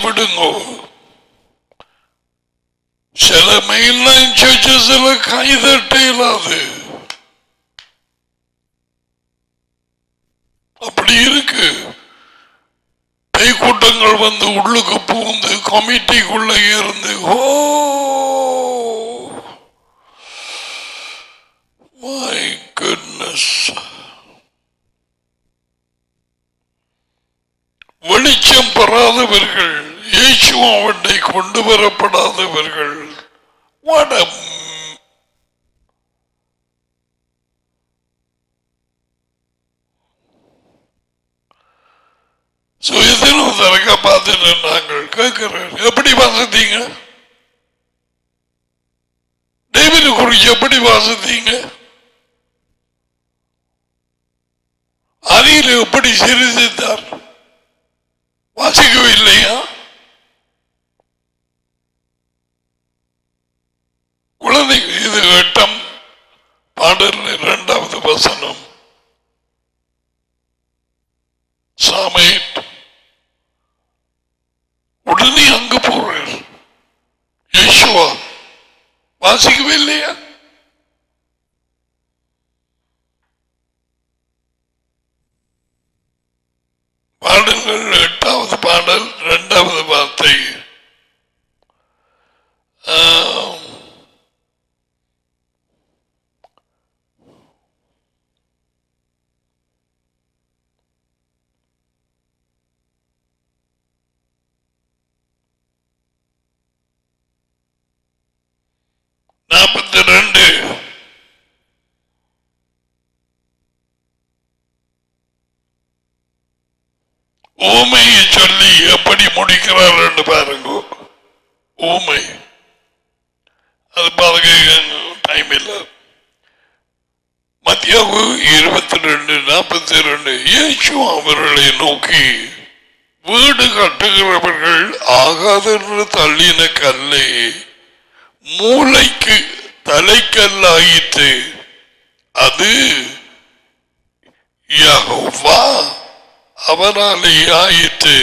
விடுங்கோ. சில மெயின்லைன் சர்ச்சஸ்ல கைதட்ட இயலாது. அப்படி இருக்கு. பேய் கூட்டங்கள் வந்து உள்ளுக்கு பூந்து கமிட்டிக்குள்ள இருந்து my வெளிச்சம் பெறாதவர்கள், இயேசுவை கொண்டு வரப்படாதவர்கள். எத்தனை பார்த்துட்டு நாங்கள் கேட்கிறோம், எப்படி வாசித்தீங்க? டேவிட் குறிச்சு எப்படி வாசித்தீங்க? அணியில் எப்படி சிரித்தார்? வாசிக்கவே இல்லையா? குழந்தை இது 8ஆம் பாடல் 2வது வசனம். சாமேட் உடனே அங்கு போறார். யேசுவா வாசிக்கவே இல்லையா? பாடல்கள் 8வது பாடல் 2வது வார்த்தை. ஊமையை சொல்லி எப்படி முடிக்கிறார் என்று பாருங்க. ஊமை அது பாருங்க, டைம் இல்லை. மத்தியாவு 22:42. இயேசு அவர்களை நோக்கி, வீடு கட்டுகிறவர்கள் ஆகாதென்று தள்ளின கல்லை மூளைக்கு தலைக்கல்லாயிற்று. அது யெகோவா அவனாலே ஆயிற்று.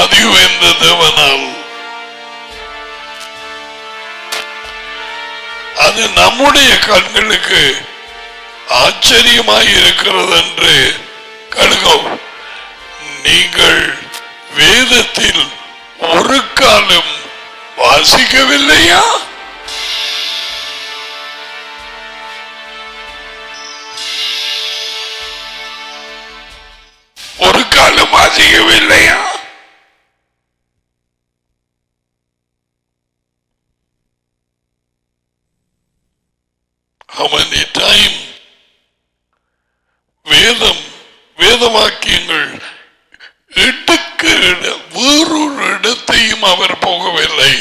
அது எந்த தேவனால்? அது நம்முடைய கண்களுக்கு ஆச்சரியமாய் இருக்கிறது என்று கருதும். நீங்கள் வேதத்தில் ஒரு காலம் வாசிக்கவில்லையா? ஒரு காலம் வாசிக்கவில்லையா? How many time வேதவாக்கியங்கள் எடுக்க வேறொரு இடத்தையும் அவர் போகவில்லை.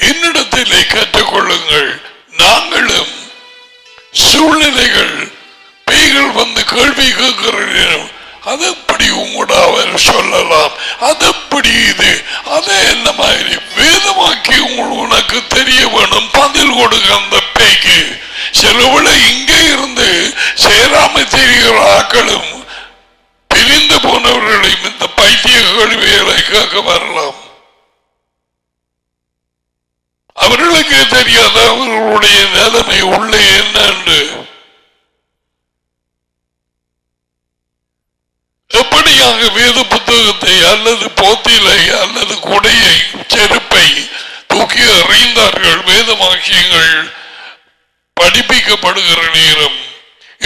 என்னிடத்திலே கற்றுக்கொள்ளுங்கள். நாங்களும் சூழ்நிலைகள் பேய்கள் வந்து கேள்வி கேட்கிறோம். அதப்படி உங்களோட அவர் சொல்லலாம், அதப்படி இது அதை என்ன மாதிரி வேதமாக்கி உனக்கு தெரிய வேணும். பதில் கொடுக்க அந்த பேய்க்கு. சிலவுல இங்கே இருந்து சேராம தெரிகிற ஆக்களும் பிரிந்து போனவர்களையும் இந்த பைத்திய கேள்விகளை கேட்க வரலாம். அவர்களுக்கு தெரியாத அவர்களுடைய நிலைமை உள்ளே என்ன என்று. எப்படியாக வேத புத்தகத்தை அல்லது போத்திலை அல்லது கொடையை செருப்பை தூக்கி எறிந்தார்கள் வேதவாக்கியங்கள் படிப்பிக்கப்படுகிற நேரம்.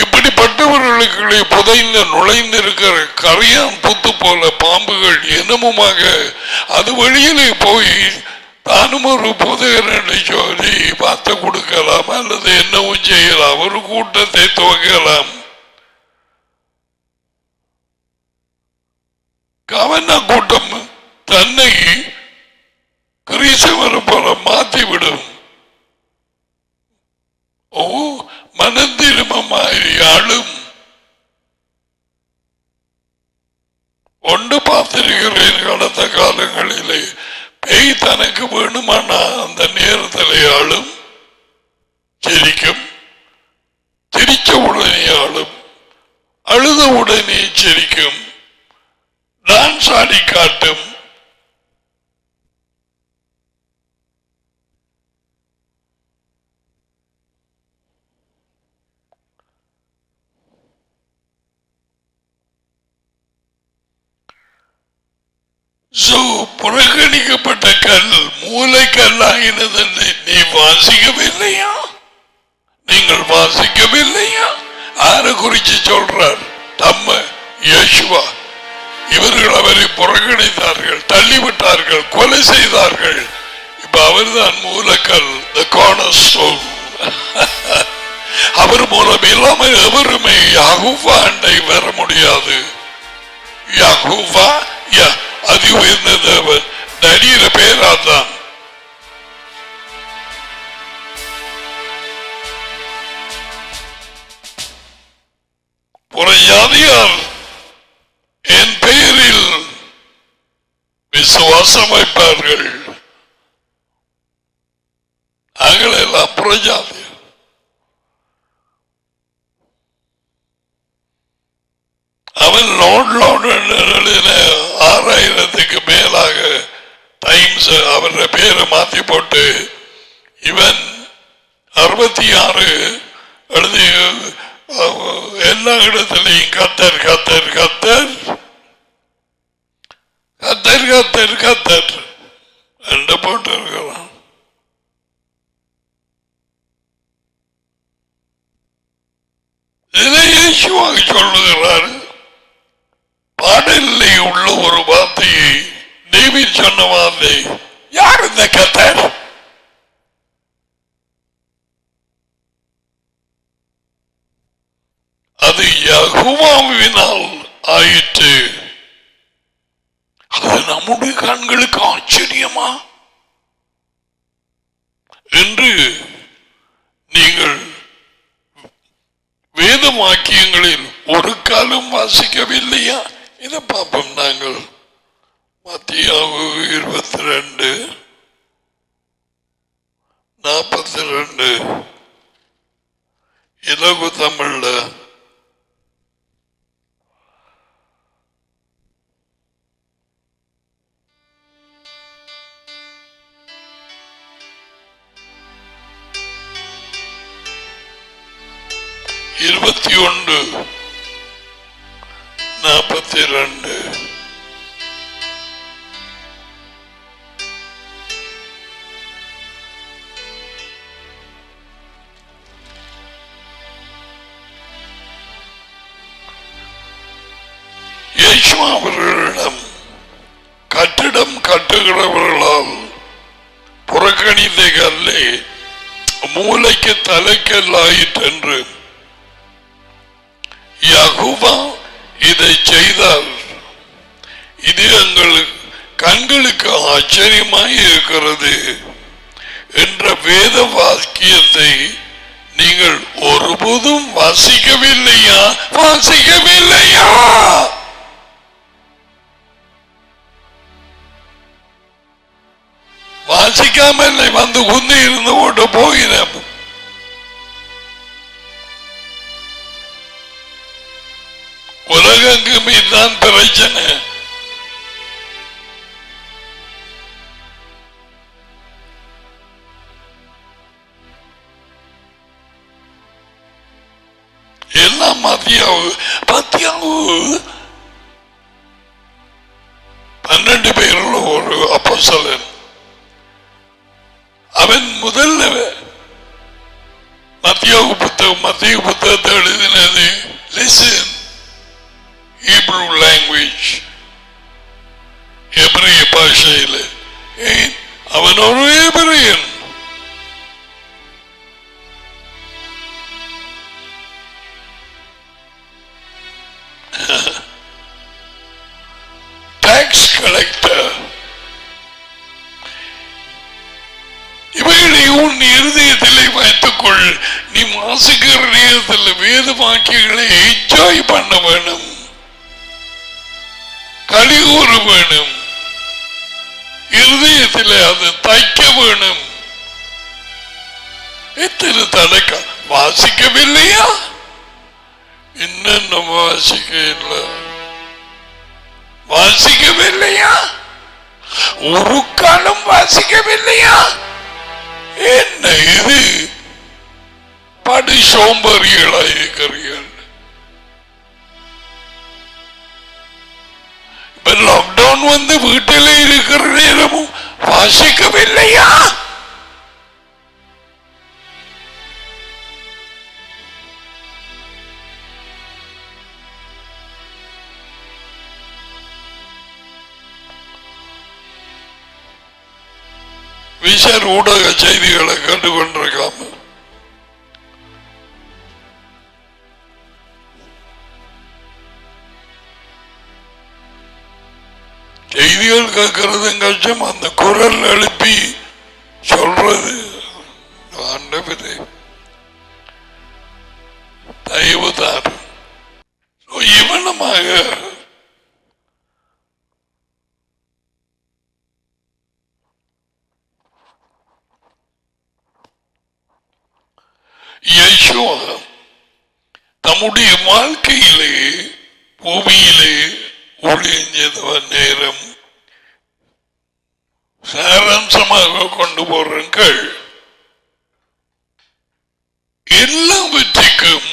இப்படிப்பட்டவர்களுக்குள்ளே புதைந்து நுழைந்திருக்கிற கரையான் புத்து போல பாம்புகள் என்னமுமாக அது வழியிலே போய் தானும் ஒரு புதையரை சொல்லி பார்த்து கொடுக்கலாம் அல்லது என்னவும் செய்யலாம். ஒரு கூட்டத்தை துவங்கலாம். கவன கூட்டம் தன்னை கிறிஸ்தவர் போல மாற்றிவிடும். ஓ மனந்திருமாயும் ஒன்று பார்த்திருக்கிறேன். கடந்த காலங்களிலே பேய் தனக்கு வேணுமானா அந்த நேரத்தில் ஆளும், சிரிக்கும், சிரிச்ச உடனே ஆளும், அழுத உடனே சிரிக்கும், டான்ஸ் ஆடி காட்டும். புறக்கணிக்கப்பட்ட கல் மூளைக்கல்லாகினது என்று நீ வாசிக்கவில்லையா? நீங்கள் வாசிக்கவில்லையா? யாரை குறிச்சு சொல்றார்? தம்ம இயேசுவா இவர்கள் அவரை புறக்கணித்தார்கள், தள்ளிவிட்டார்கள், கொலை செய்தார்கள். இப்ப அவர்தான் மூலக்கல், the cornerstone. அவர் மூலம் இல்லாமல் எவருமே யெகோவா அண்டை வர முடியாது. யெகோவா அதி உயர்ந்த தேவன், நடிகிற பேராதான். புறஜாதியார் என் பெயரில் விசுவாசம் வைப்பார்கள். அங்களெல்லாம் புறஜாதி. அவன் லோட் 6000க்கு மேலாக டைம்ஸ் அவருடைய பேரை மாற்றி போட்டு இவன் 66 எழுதி எல்லா இடத்திலையும் கத்தர் கத்தர் கத்தர் கத்தர் கத்தர் கத்தர் என்று போட்டு இருக்கிறான். இதை இயேசுவாக சொல்லுகிறார். பாடலிலே உள்ள ஒரு வார்த்தையை டேவிட் சொன்ன வார்த்தை, யார் இந்த கத்தர்? அது யெகோவாவினால் ஆயிற்று. அது நம்முடைய கண்களுக்கு ஆச்சரியமா என்று நீங்கள் வேத வாக்கியங்களில் ஒரு காலம் வாசிக்கவில்லையா? இதை பார்ப்போம். நாங்கள் மத்திய 22:42 இலகு தமிழ்ல இருபத்தி 41:42 இயேசுவா அவர்களிடம் கட்டிடம் கட்டுகிறவர்களால் புறக்கணித்த கல்லே மூளைக்கு தலைக்கல்லாயிற்று என்று யெகோவா இதை செய்தார். இது எங்கள் கண்களுக்கு ஆச்சரியமாய் இருக்கிறது என்ற வேத வாக்கியத்தை நீங்கள் ஒருபோதும் வாசிக்கவில்லையா? வாசிக்கவில்லையா? வாசிக்காமல் வந்து குந்தி இருந்து கொண்டு போகிறேன். உலகெங்கும் இதுதான் பிரச்சனை. எல்லாம் மத்தியாவு 12 பேருள்ள ஒரு அப்போஸ்தலன். அவன் முதல்ல மத்திய புத்தகத்தை எழுதினது லிசன் Hebrew language, எபிரேய பாஷையில். அவன் ஒரு எபிரேயன். Tax collector. இவைகளை உன் இருதயத்திலே வைத்துக்கொள். நீ வாசிக்கிற நேரத்தில் வேத வாக்கியங்களை என்ஜாய் பண்ண வேணும், களி கூற வேணும், இருதயத்தில் அது தைக்க வேணும். எத்தனை தடக்க வாசிக்கவில்லையா? இன்னும் வாசிக்கவில்லையா? ஒரு காலம் வாசிக்கவில்லையா? என்ன இது? படி சோம்பறிகளாயிருக்கிறீர்கள். இப்ப லாக்டவுன் வந்து வீட்டில் இருக்கிற நேரமும் வாசிக்கவில்லையா? மனுஷர் ஊடக செய்திகளை கண்டுகொண்டிருக்காம செய்திகள் கேட்கறது கஷ்டம். அந்த குரல் எழுப்பி சொல்றது ஆண்டவரே தயவுதான். இவனமாக யேசுவா தம்முடைய வாழ்க்கையிலே பூமியிலே ஊழியஞ்ச நேரம் சாராம்சமாக கொண்டு போறீர்கள். எல்லாவற்றுக்கும்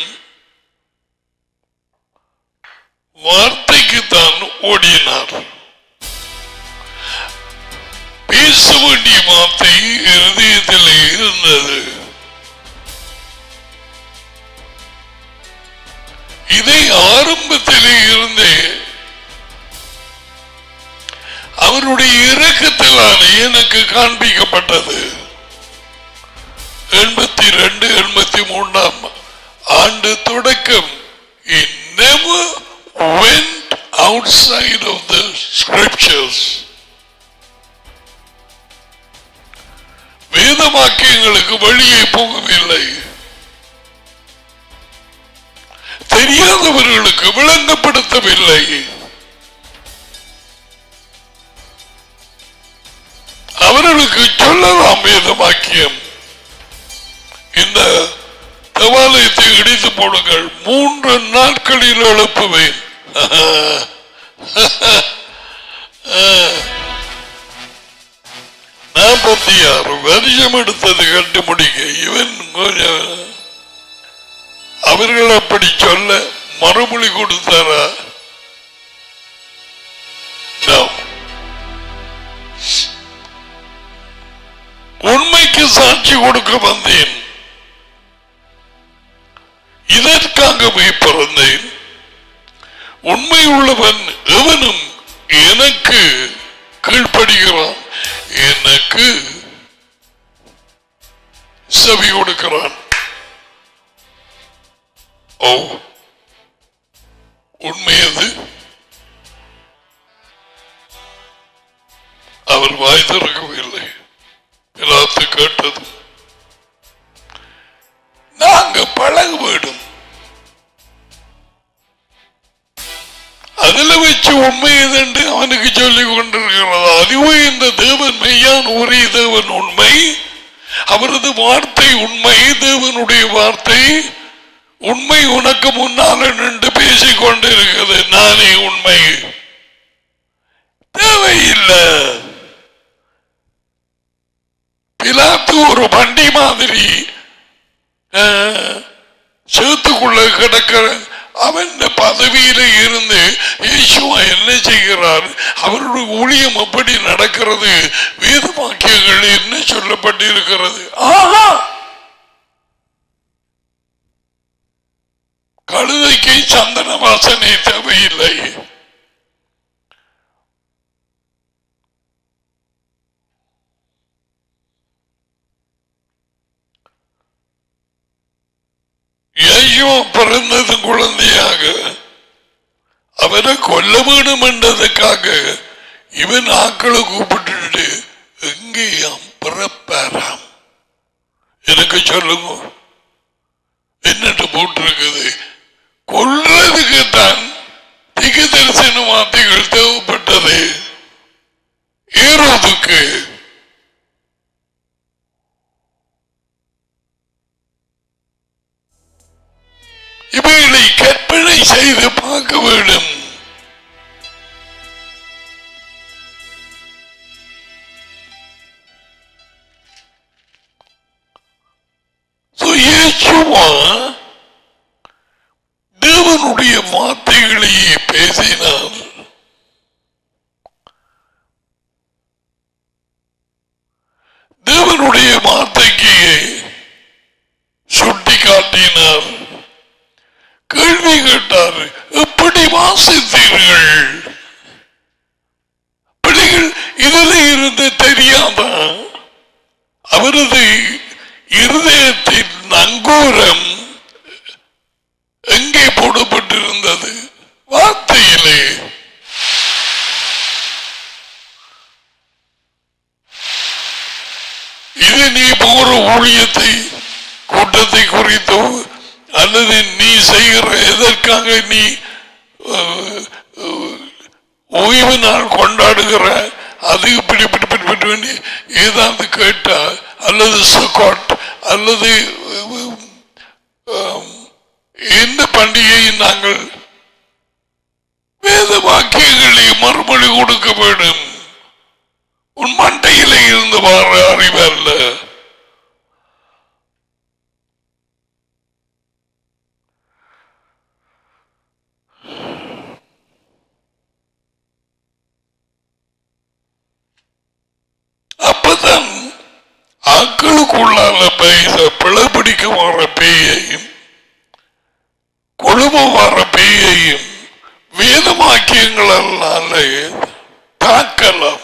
வார்த்தைக்கு தான் ஓடினார். பேச வேண்டிய வார்த்தை இருதயத்திலே இருந்தது. இதை ஆரம்பத்திலே இருந்தே அவருடைய இரக்கத்திலான எனக்கு காண்பிக்கப்பட்டது. 82, 83 ஆண்டு தொடக்கம். He never went outside of the scriptures. வேத வாக்கியங்களுக்கு வெளியே போகவில்லை. தெரியாதவர்களுக்கு விளங்கப்படுத்தவில்லை. அவர்களுக்கு சொல்லலாம் வேத வாக்கியம். இந்த தேவாலயத்தை இடித்து போடுங்கள், 3 நாட்களில் எழுப்புவேன். 46 வருஷம் எடுத்தது கட்டி முடிக்க. இவன் அவர்கள் அப்படி சொல்ல மறுமொழி கொடுத்தாரா? உண்மைக்கு சாட்சி கொடுக்க வந்தேன், இதற்காகவே பிறந்தேன். உண்மை உள்ளவன் எவனும் எனக்கு கீழ்ப்படுகிறான், எனக்கு செவி கொடுக்கிறான். ஓ, உண்மையது. அவர் வாய் திறக்கவில்லை. பிலாத்து கேட்டது. நாங்க பழக வேண்டும். அதுல வச்சு உண்மை எதென்று அவனுக்கு சொல்லிக் கொண்டிருக்கிறது. அதுவே இந்த தேவன் மெய்யான் ஒரே தேவன் உண்மை, அவரது வார்த்தை உண்மை, தேவனுடைய வார்த்தை உண்மை. உனக்கு முன்னால நின்று பேசிக் கொண்டிருக்கிறது. நானே உண்மை. தேவையில்லை. பிலாத்து ஒரு வண்டி மாதிரி சேத்துக்குள்ள கிடக்கிற அவன் பதவியில இருந்து இயேசுவா என்ன செய்கிறார், அவருடைய ஊழியம் எப்படி நடக்கிறது, வேத வாக்கியங்கள் என்ன சொல்லப்பட்டிருக்கிறது. கழுதைக்கு சந்தன வாசனை தேவையில்லை. இயேசுவா பிறந்தது குழந்தையாக, அவரை கொல்ல வேண்டும் என்றதுக்காக இவன் ஆக்களை கூப்பிட்டு எங்கேயாம் பிறப்பாராம். எனக்கு சொல்லுங்க, என்னட்டு போட்டிருக்குது? கொல்றதுக்கு தான் திக தரிசன வார்த்தைகள் தேவைப்பட்டது ஏரோதுக்கு. இவைகளை கற்பனை செய்து பார்க்க வேண்டும். தேவனுடைய வார்த்தைகளையே பேசினார். தேவனுடைய வார்த்தைக்கு சுட்டி காட்டினார். கேள்வி கேட்டார், எப்படி வாசித்தீர்கள்? பிள்ளைகள் இதில் இருந்து தெரியாதா? அவரது இருதயத்தின் நங்கூரம் எங்கே போடப்பட்டிருந்தது? வார்த்தையிலே. இது நீ போற ஊழியத்தை கூட்டத்தை குறித்தோ அல்லது நீ செய்கிற எதற்காக நீ ஓய்வு நாள் கொண்டாடுகிற அது இப்படி வேண்டி ஏதாவது கேட்டா அல்லது சக்காட் அல்லது எந்த பண்டிகையை நாங்கள் வேத வாக்கியங்களை மறுமொழி கொடுக்க வேண்டும். உன் மண்டையில இருந்து வர அறிவல்ல. அப்பதான் ஆக்களுக்குள்ளால பிளப்பிடிக்க வர பேயையும் கொழும வர பேயையும் வேதமாக்கியங்களால தாக்கலாம்.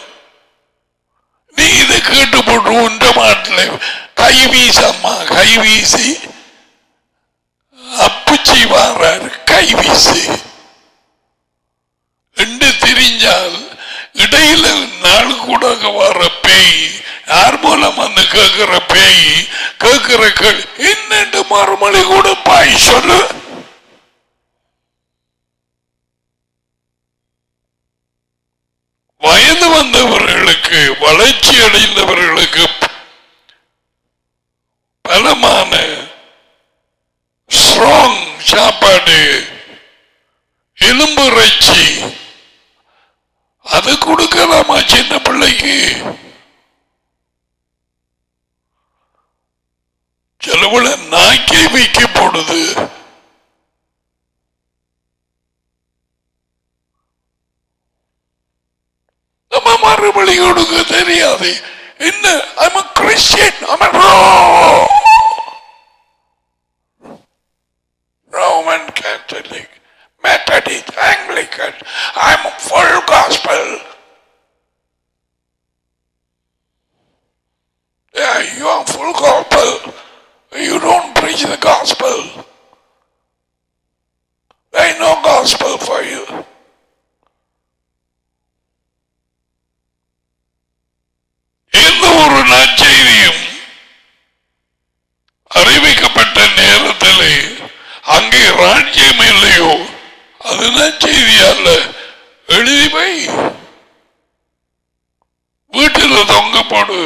நீ இதை கேட்டு போட்டு உண்ட மாட்டில் கைவீசம்மா கைவீசி அப்புச்சி வாராரு கைவீசி என்று தெரிஞ்சால் இடையில நாள் கூட வர பேய் யார் மூலம் வந்து கேட்கிற பேய் கேட்கிற என்னென்று மறுமொழி கூட பாய் சொல்லு. வயது வந்தவர்களுக்கு வளர்ச்சி அடைந்தவர்களுக்கு பலமான ஸ்ட்ராங் சாப்பாடு எலும்பு இறைச்சி அது கொடுக்கலாமா சின்ன பிள்ளைக்கு? சிலவுல நாக்கை வைக்க போடுது. நம்ம மறுபடி கொடுக்க தெரியாது. என்ன I'm a Christian, I'm a Roman Catholic, Methodist, Anglican, I'm a full gospel. Yeah, you are full gospel. You don't preach the gospel. There is no gospel for you. எந்த ஒரு நற்செய்தியும் அறிவிக்கப்பட்ட நேரத்திலே அங்கே ராஜ்யம் இல்லையோ அது நற்செய்தி அல்ல. எழுதி வை, வீட்டில் தொங்க போடு.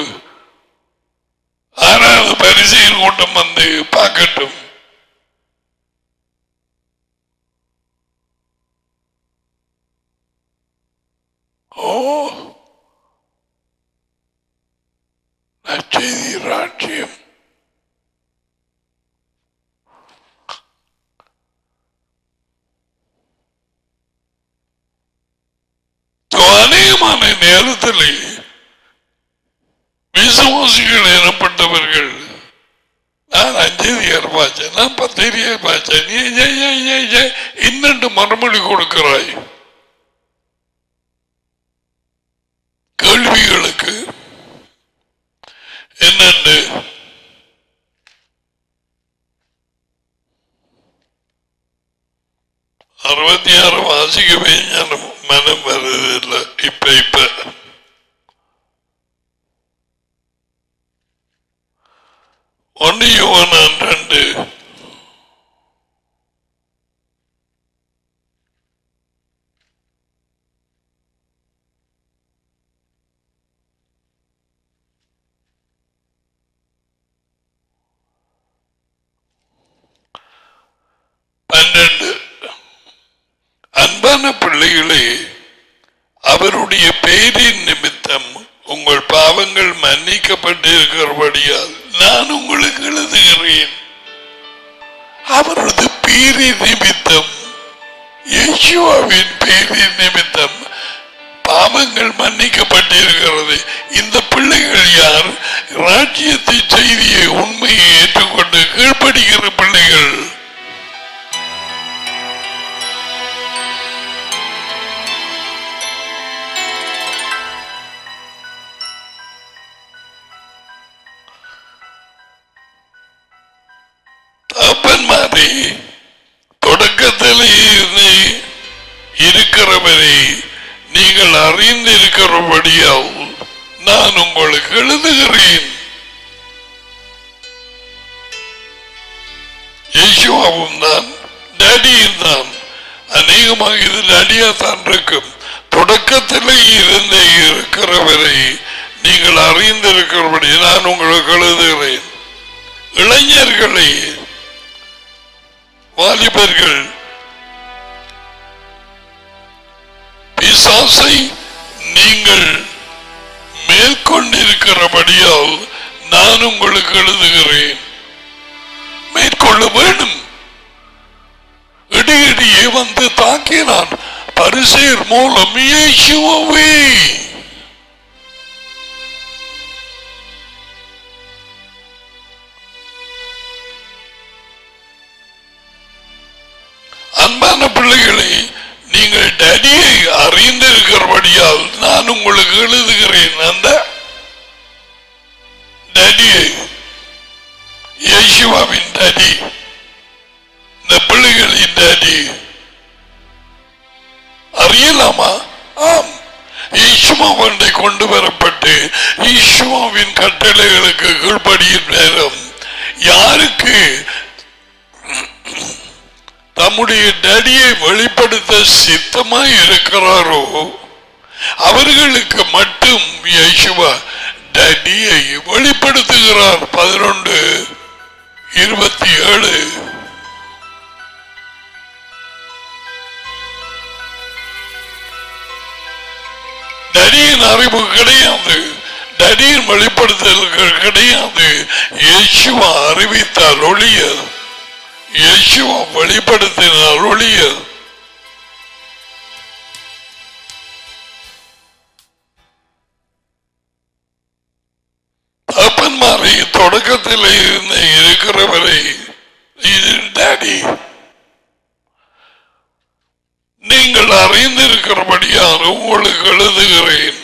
ஆறாவது பரிசையில் கூட்டம் வந்து பார்க்கட்டும். ஓ, நற்செய்தி ராஜ்யம். அநேகமான நேரத்தில் விசுவாசிகள் எனப்பட்டவர்கள், நான் 5 பாய்ச்சேன், நான் 10 பாய்ச்சேன், நீ இன்னென்று மறுமொழி கொடுக்கிறாய் கேள்விகளுக்கு. என்னென்று 66 வாசிக்கவே மனம் வருவதில்லை. இப்ப ஒன்று யோவான் 2 12. அன்பான பிள்ளைகளே, அவருடைய பெயரின் நிமித்தம் உங்கள் பாவங்கள் மன்னிக்கப்பட்டிருக்கிறபடியால் நான் உங்களுக்கு எழுதுகிறேன். அவரது பெயரின் நிமித்தம், இயேசுவின் பெயரின் நிமித்தம் பாவங்கள் மன்னிக்கப்பட்டிருக்கிறது. இந்த பிள்ளைகள் யார்? ராஜ்யத்தின் செய்தியை உண்மையை ஏற்றுக்கொண்டு கீழ்ப்படுகிற பிள்ளைகள். பிதாவே தொடக்கத்திலே இருக்கிறவரை நீங்கள் அறிந்திருக்கிறபடியால் நான் உங்களுக்கு எழுதுகிறேன். இயேசுவும் தான் டேடியும் தான். அநேகமாக இது டேடியா தான் இருக்கும். தொடக்கத்திலே இருக்கிறவரை நீங்கள் அறிந்திருக்கிறபடி நான் உங்களுக்கு எழுதுகிறேன். இளைஞர்களை, வாலிபர்கள், பிசாசை நீங்கள் மேற்கொண்டிருக்கிறபடியால் நான் உங்களுக்கு எழுதுகிறேன். மேற்கொள்ள வேண்டும். இடியே வந்து தாக்கினான். பரிசேயர் மூலம் இயேசுவே அன்பான பிள்ளைகளை, நீங்கள் டேடியை அறிந்திருக்கிறபடியால் நான் உங்களுக்கு எழுதுகிறேன். அந்த டேடியை, இயேசுவின் டேடி, இந்த பிள்ளைகளின் டேடி அறியலாமா? ஆம். ஈசுமாவண்டை கொண்டு வரப்பட்டு ஈசுமாவின் கட்டளைகளுக்கு கீழ்ப்படியும் நேரம் யாருக்கு தம்முடைய டேடியை வெளிப்படுத்த சித்தமாய் இருக்கிறாரோ அவர்களுக்கு மட்டும் இயேசுவா டேடியை வெளிப்படுத்துகிறார். 11:27 டேடியின் அறிவு கிடையாது, டேடியின் வெளிப்படுத்தல்கள் கிடையாது. இயேசுவா அறிவித்தால் ஒழிய, இயேசுவா வெளிப்படுத்தினார் ஒழிய தகப்பன்மாரை தொடக்கத்தில் இருக்கிறவரை டேடி நீங்கள் அறிந்திருக்கிறபடியால் உங்களுக்கு எழுதுகிறேன்.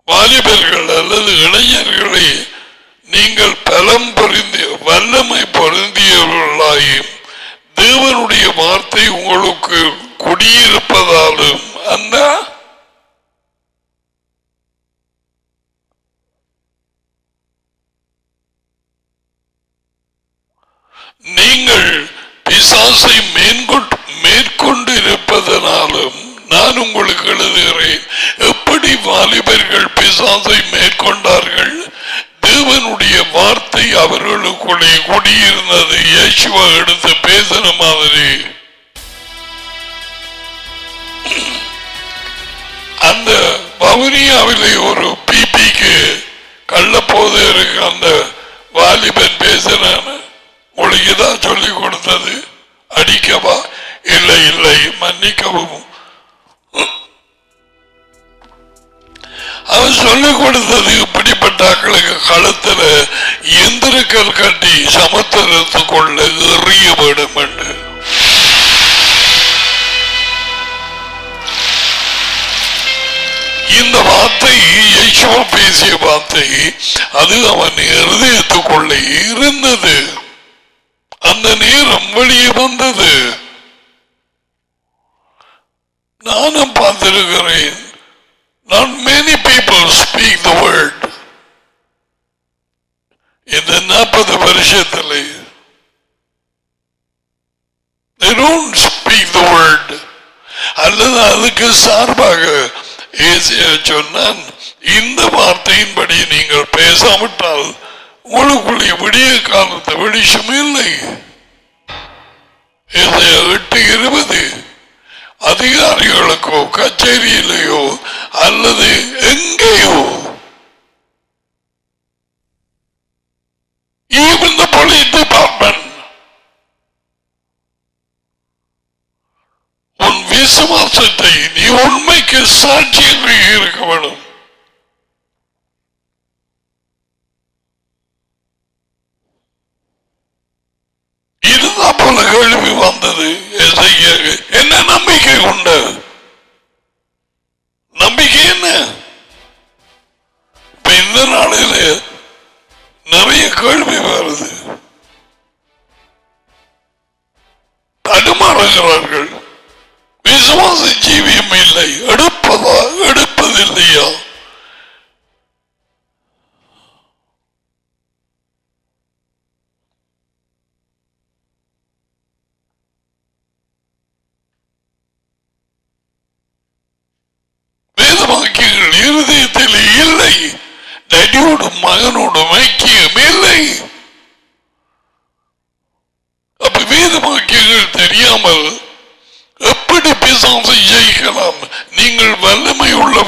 வாலிபர்கள் அல்லது இளைஞர்களை நீங்கள் பலம் பொருந்திய வல்லமை பொருந்தியவர்களாயும் தேவனுடைய வார்த்தை உங்களுக்கு குடியிருப்பதாலும் அந்த நீங்கள் பிசாசை மேற்கொண்டு இருப்பதனாலும் நான் உங்களுக்கு எழுதுகிறேன். எப்படி வாலிபர்கள் பிசாசை மேற்கொண்டார்கள்? தேவனுடைய வார்த்தை அவர்களுக்குள்ளே குடியிருந்தது. இயேசுவா எடுத்து பேசின மாதிரி அந்த வவுனியாவிலே ஒரு பிபிக்கு கள்ளப்போது இருக்கு. அந்த வாலிபன் பேசினான ஒழுங்கிதான் சொல்லிக் கொடுத்தது. அடிக்கவா? இல்லை இல்லை, மன்னிக்கவும். அவன் சொல்லிக் கொடுத்தது இப்படிப்பட்டாக்களுக்கு களத்துல எந்திரக்கல் கட்டி சமத்துவத்துக்குள்ள எறிய வேண்டும் என்று. இந்த வார்த்தை இயேசுவா பேசிய வார்த்தை, அது அவன் இருதயத்துக்குள்ள இருந்தது. அந்த நேரம் வெளியே வந்தது. நானும் பார்த்திருக்கிறேன். Not many people speak the word. இந்த 40 வருஷத்தில் they don't speak the word. அல்லது அதுக்கு சார்பாக சொன்னான், இந்த வார்த்தையின்படி நீங்கள் பேசாவிட்டால் உங்களுக்குள்ளே விடிய காலத்தை வெளிச்சம் இல்லை. 8:20 அதிகாரிகளுக்கோ கச்சேரியிலேயோ அல்லது எங்கேயோ, even the police department, உன் விசுவாசத்தை நீ உண்மைக்கு சாட்சியாக இருக்க வேண்டும். இதுதான் போல கேள்வி வந்தது. என்ன நம்பிக்கை உண்டு? நம்பிக்கை என்ன? இந்த நாளில் நிறைய கேள்வி வருது.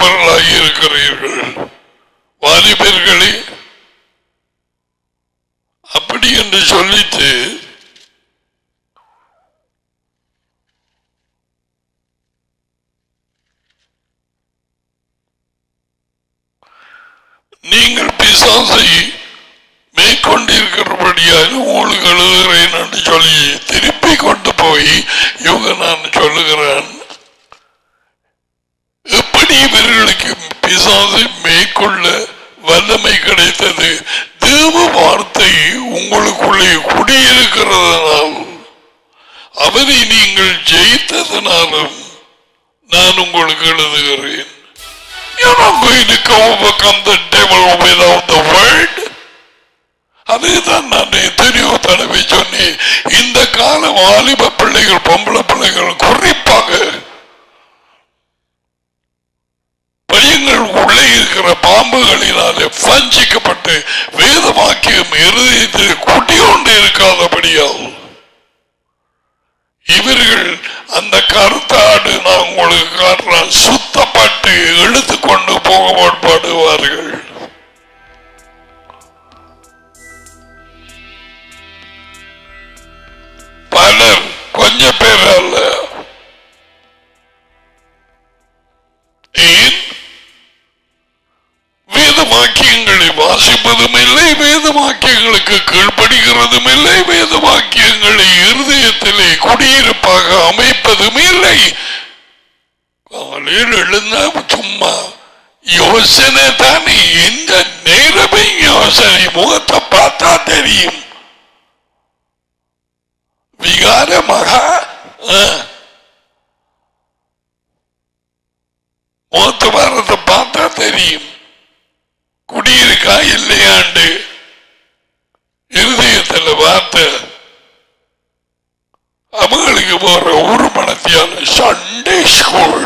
வாலிபர்களாகி இருக்கிறீர்கள். வாலிபர்களே, அப்படி என்று சொல்லிட்டு நீங்கள் பிசாசை மேற்கொண்டிருக்கிறபடியாக உங்களுக்கு எழுதுகிறேன் என்று சொல்லி திருப்பி கொண்டு போய் இவங்க நான் சொல்லுகிறேன். எப்படி இவர்களுக்கு பிசாசை மேற்கொள்ள வல்லமை கிடைத்தது? தேவ வார்த்தை உங்களுக்குள்ளே குடியிருக்கிறதுனால், அவரை நீங்கள் ஜெயித்ததனாலும் நான் உங்களுக்கு எழுதுகிறேன். You're not going to overcome the devil without the word. அதுதான் நான் எத்தனையோ தடவை சொன்னேன். இந்த கால வாலிப பிள்ளைகள், பொம்பளை பிள்ளைகள் குறிப்பாக பையங்கள் உள்ளே இருக்கிற பாம்புகளினாலே வஞ்சிக்கப்பட்டு வேத வாக்கியம் இருதயத்தில் குட்டிக்கொண்டு இருக்காதபடியால் இவர்கள் அந்த கருத்தாடு நான் உங்களுக்கு காட்டுறேன் சுத்தப்பட்டு இழுத்து கொண்டு போகப்படுவார்கள். பலர், கொஞ்சம் பேர் அல்ல. ஏன்? வேத வாக்கியங்களை வாசிப்பதும் இல்லை, வேத வாக்கியங்களுக்கு கீழ்ப்படுகிறதும் இல்லை, வேத வாக்கியங்களை இருதயத்திலே குடியிருப்பாக அமைப்பதும் இல்லை. காலையில் எழுந்தா சும்மா யோசனை தானே, எந்த நேரமே யோசனை. முகத்தை பார்த்தா தெரியும். விகாரமாக முகத்து வாரத்தை பார்த்தா தெரியும் குடியிருக்கா இல்லையாண்டு. இருதயத்தில் வார்த்தை அவங்களுக்கு போற ஒரு மனத்தியான சண்டே ஸ்கூல்.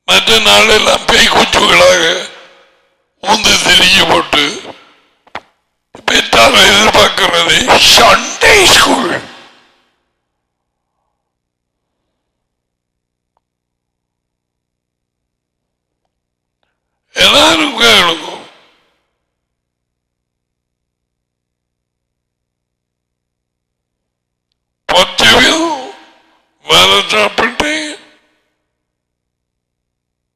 மற்ற நாளெல்லாம் பேய் குச்சுகளாக உந்து தெரிய போட்டு பெற்றார எதிர்பார்க்கிறது சண்டே ஸ்கூல். எல்லாரும் கேளுங்க. பொச்சவில் வேலை சாப்பிட்டு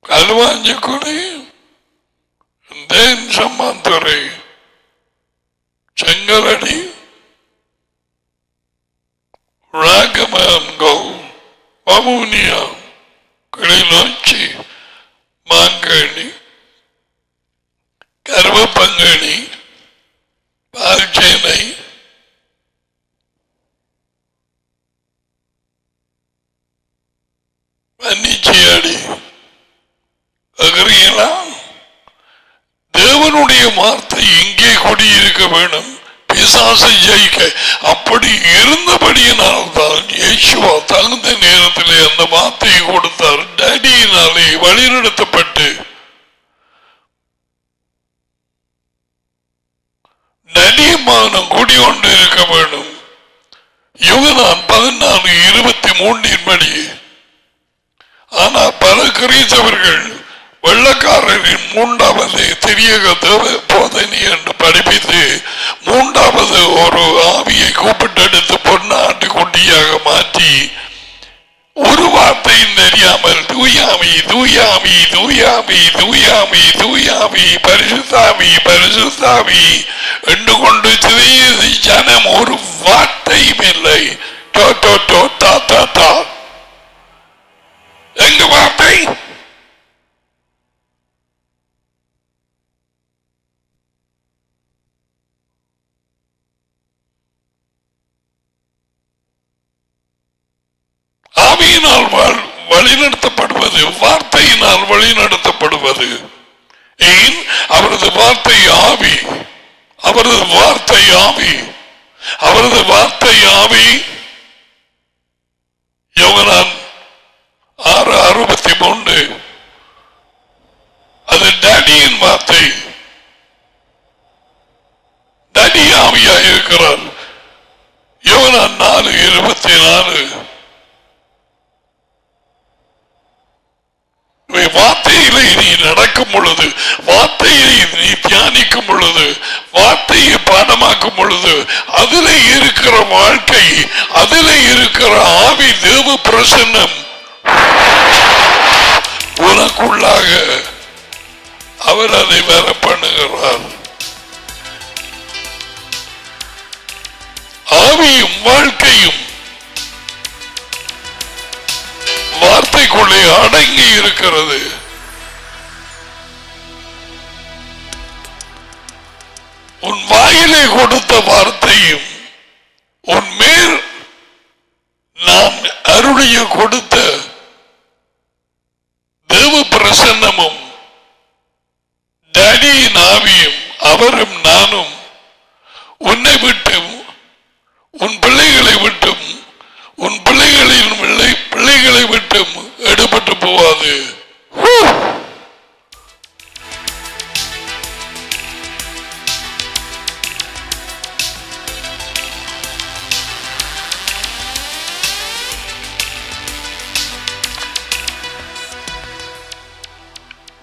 கல்வாஞ்சிக்குடி தேன் சம்மாந்துறை செங்கலடி ராகமன்கோல் வவுனியா கிளிநொச்சி மாங்கனி கருவப்பங்கனி பால்சேனை மன்னிச்சியாடி அகரியலா. தேவனுடைய வார்த்தை இங்கே குடியிருக்க வேணும், பிசாசை ஜெயிக்க. அப்படி இருந்தபடியினால்தான் இயேசுவா தகுந்த நேரத்திலே அந்த வார்த்தையை கொடுத்தார். டேடியினாலே வழிநடத்தப்பட்டு நடிமானம் குடிகொண்டு இருக்க வேண்டும். யோவான் 14:23 படி. ஆனால் பல கிறிஸ்தவர்கள் வெள்ளக்காரரின் மூன்றாவது திரியக தேவ போதனை என்று படிப்பித்து மூன்றாவது ஒரு ஆவியை கூப்பிட்டெடுத்து பொன்னாட்டு குட்டியாக மாற்றி ஒரு வார்த்தையும் தெரியாமல் தூயாமி தூயாமி தூயாமி தூயாமி தூயாமி பரிசுத்தாமி பரிசுத்தாமி என்று கொண்டு சிதையது ஜனம். ஒரு வார்த்தையும் இல்லை. எங்க வார்த்தை? ஆவியினால் வழிநடத்தப்படுவது, வார்த்தையினால் வழிநடத்தப்படுவது. ஏன்? அவரது வார்த்தை ஆவி, அவரது வார்த்தை ஆவி, அவரது வார்த்தை ஆவி. யோவான் 6:63 அது டேடியின் வார்த்தை. டேடி ஆவியாக இருக்கிறார். யோவான் 4:24 கேட்கும் பொழுது, வார்த்தையை நீ தியானிக்கும் பொழுது, வார்த்தையை பாடமாக்கும் பொழுது, அதில் இருக்கிற வாழ்க்கை, அதில் இருக்கிற ஆவி, தேவ பிரசன்னம் உனக்குள்ளாக அவர் அதை வர பண்ணுகிறார். ஆவியும் வாழ்க்கையும் வார்த்தைக்குள்ளே அடங்கி இருக்கிறது. உன் வாயிலே கொடுத்த வார்த்தையும் உன் மேல் நான் அருளிய கொடுத்த தேவ பிரசன்னமும் டேடியின் ஆவியும் அவரும் நானும் உன்னை விட்டும் உன் பிள்ளைகளை விட்டும் உன் பிள்ளைகளின் பிள்ளைகளை விட்டும் எடுபட்டு போவாது.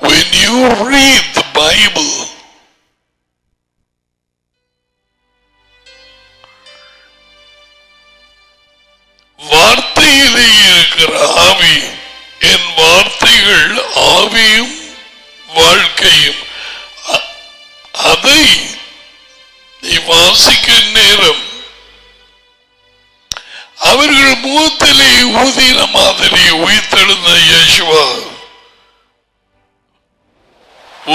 When you read the Bible, வார்த்தையிலே இருக்கிற ஆவி, என் வார்த்தைகள் ஆவியும் வாழ்க்கையும், அதை நீ வாசிக்கும் நேரம் அவர்கள் முகத்திலே ஊதின மாதிரி உயிர்த்தெழுந்த இயேசுவா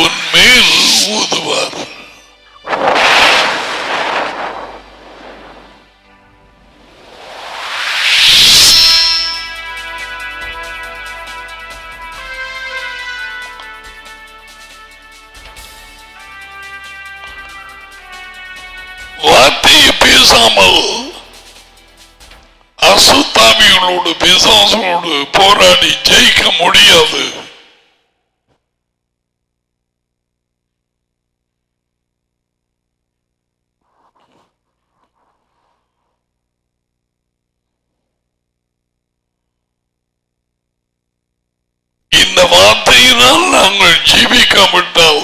உன் மேல் ஊதுவார். வார்த்தையை பேசாமல் அசுத்தாவிகளோடு பிசாசோடு போராடி ஜெயிக்க முடியாது. இந்த வார்த்தையினால் நாங்கள் ஜீவிக்காவிட்டால்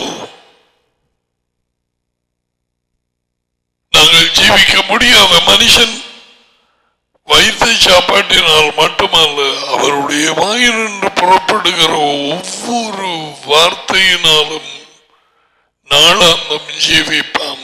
நாங்கள் ஜீவிக்க முடியாத மனுஷன் வைத்த சாப்பாட்டினால் மட்டுமல்ல, அவருடைய வாயிலிருந்து புறப்படுகிற ஒவ்வொரு வார்த்தையினாலும் நாளாந்தம் ஜீவிப்பான்.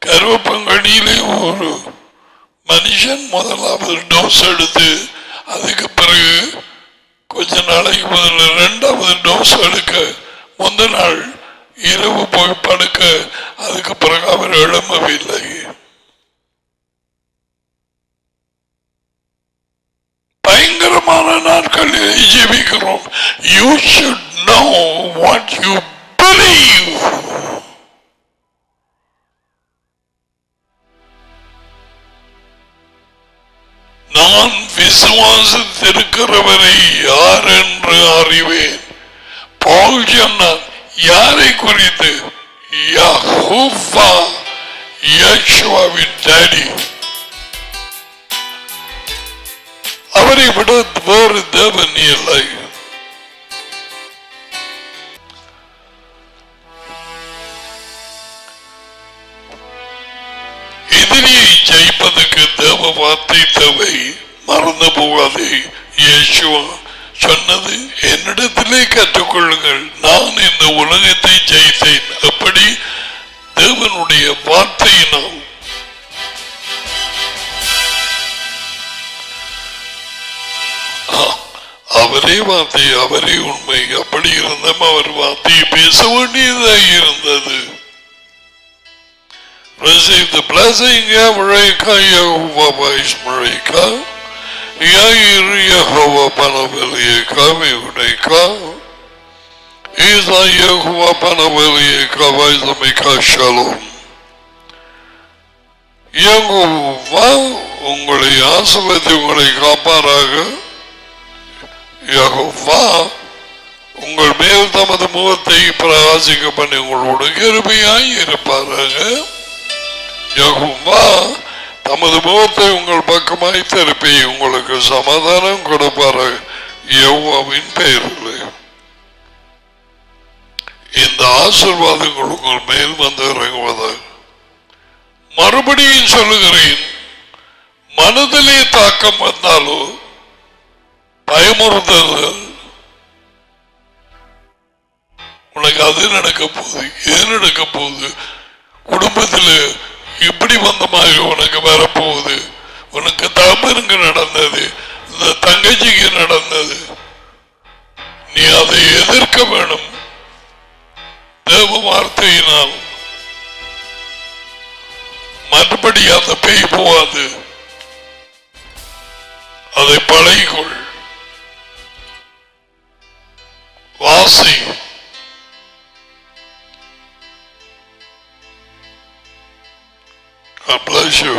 கருவப்பங்கடியிலே ஒரு மனுஷன் முதலாவது டோஸ் எடுத்து அதுக்கு பிறகு கொஞ்ச நாளைக்கு முதல்ல இரண்டாவது டோஸ் எடுக்க முந்த நாள் இரவு போய் படுக்க அதுக்கு பிறகு அவர் எழும்பவில்லை. பயங்கரமான நாட்களில் ஜீவிக்கிறோம். You should know what you believe. நான் விசுவாசித்திருக்கிறவரை யார் என்று அறிவேன். பவுல் சொன்னார், யாரை குறித்து? யெகோவா, யெகோவாவின் டாடி. அவரை விட வேறு தேவன் இல்லை. எதிரியை ஜெயிப்பதற்கு தேவ வார்த்தை தேவை. மறந்து போகாதே. இயேசுவா சொன்னது, என்னிடத்திலே கற்றுக்கொள்ளுங்கள், நான் இந்த உலகத்தை ஜெயித்தேன். எப்படி? தேவனுடைய வார்த்தையினால். அவரே வார்த்தை, அவரே உண்மை. அப்படி இருந்தும் அவர் வார்த்தையை பேச வேண்டியதாக இருந்தது. Receive the blessing, Yavreka, Yehovah Ishmareka, Yair Yehovah Panaveleka, Vivneka, Isa Yehovah Panaveleka, Vaizameka Shalom. Jehovah உங்களை ஆசீர்வதித்து உங்களை காப்பாராக. யெகோவா உங்கள் மேல் தமது முகத்தை பிரகாசிக்க பண்ணி உங்களோடு கிருபையாய் இருப்பாராக. யெகோவா தமது முகத்தை உங்கள் பக்கமாய் திருப்பி உங்களுக்கு சமாதானம் கொடுப்பாராக. யெகோவாவின் பெயரில் இந்த ஆசீர்வாதங்கள் உங்கள் மேல் வந்து இறங்குவதாக. மறுபடியும் சொல்லுகிறேன், மனதிலே தாக்கம் வந்தாலோ பயமுறுத்தல், உனக்கு அது நடக்க போகுது, இது நடக்க போகுது, குடும்பத்தில் இப்படி வந்த மாதிரி உனக்கு வரப்போகுது, உனக்கு தகப்பனுக்கு நடந்தது, இந்த தங்கச்சிக்கு நடந்தது, நீ அதை எதிர்க்க வேணும். தேவ வார்த்தையினால் மறுபடி அந்த பேய் போகாது. அதை பழகிக்கொள், வாசி. God bless you.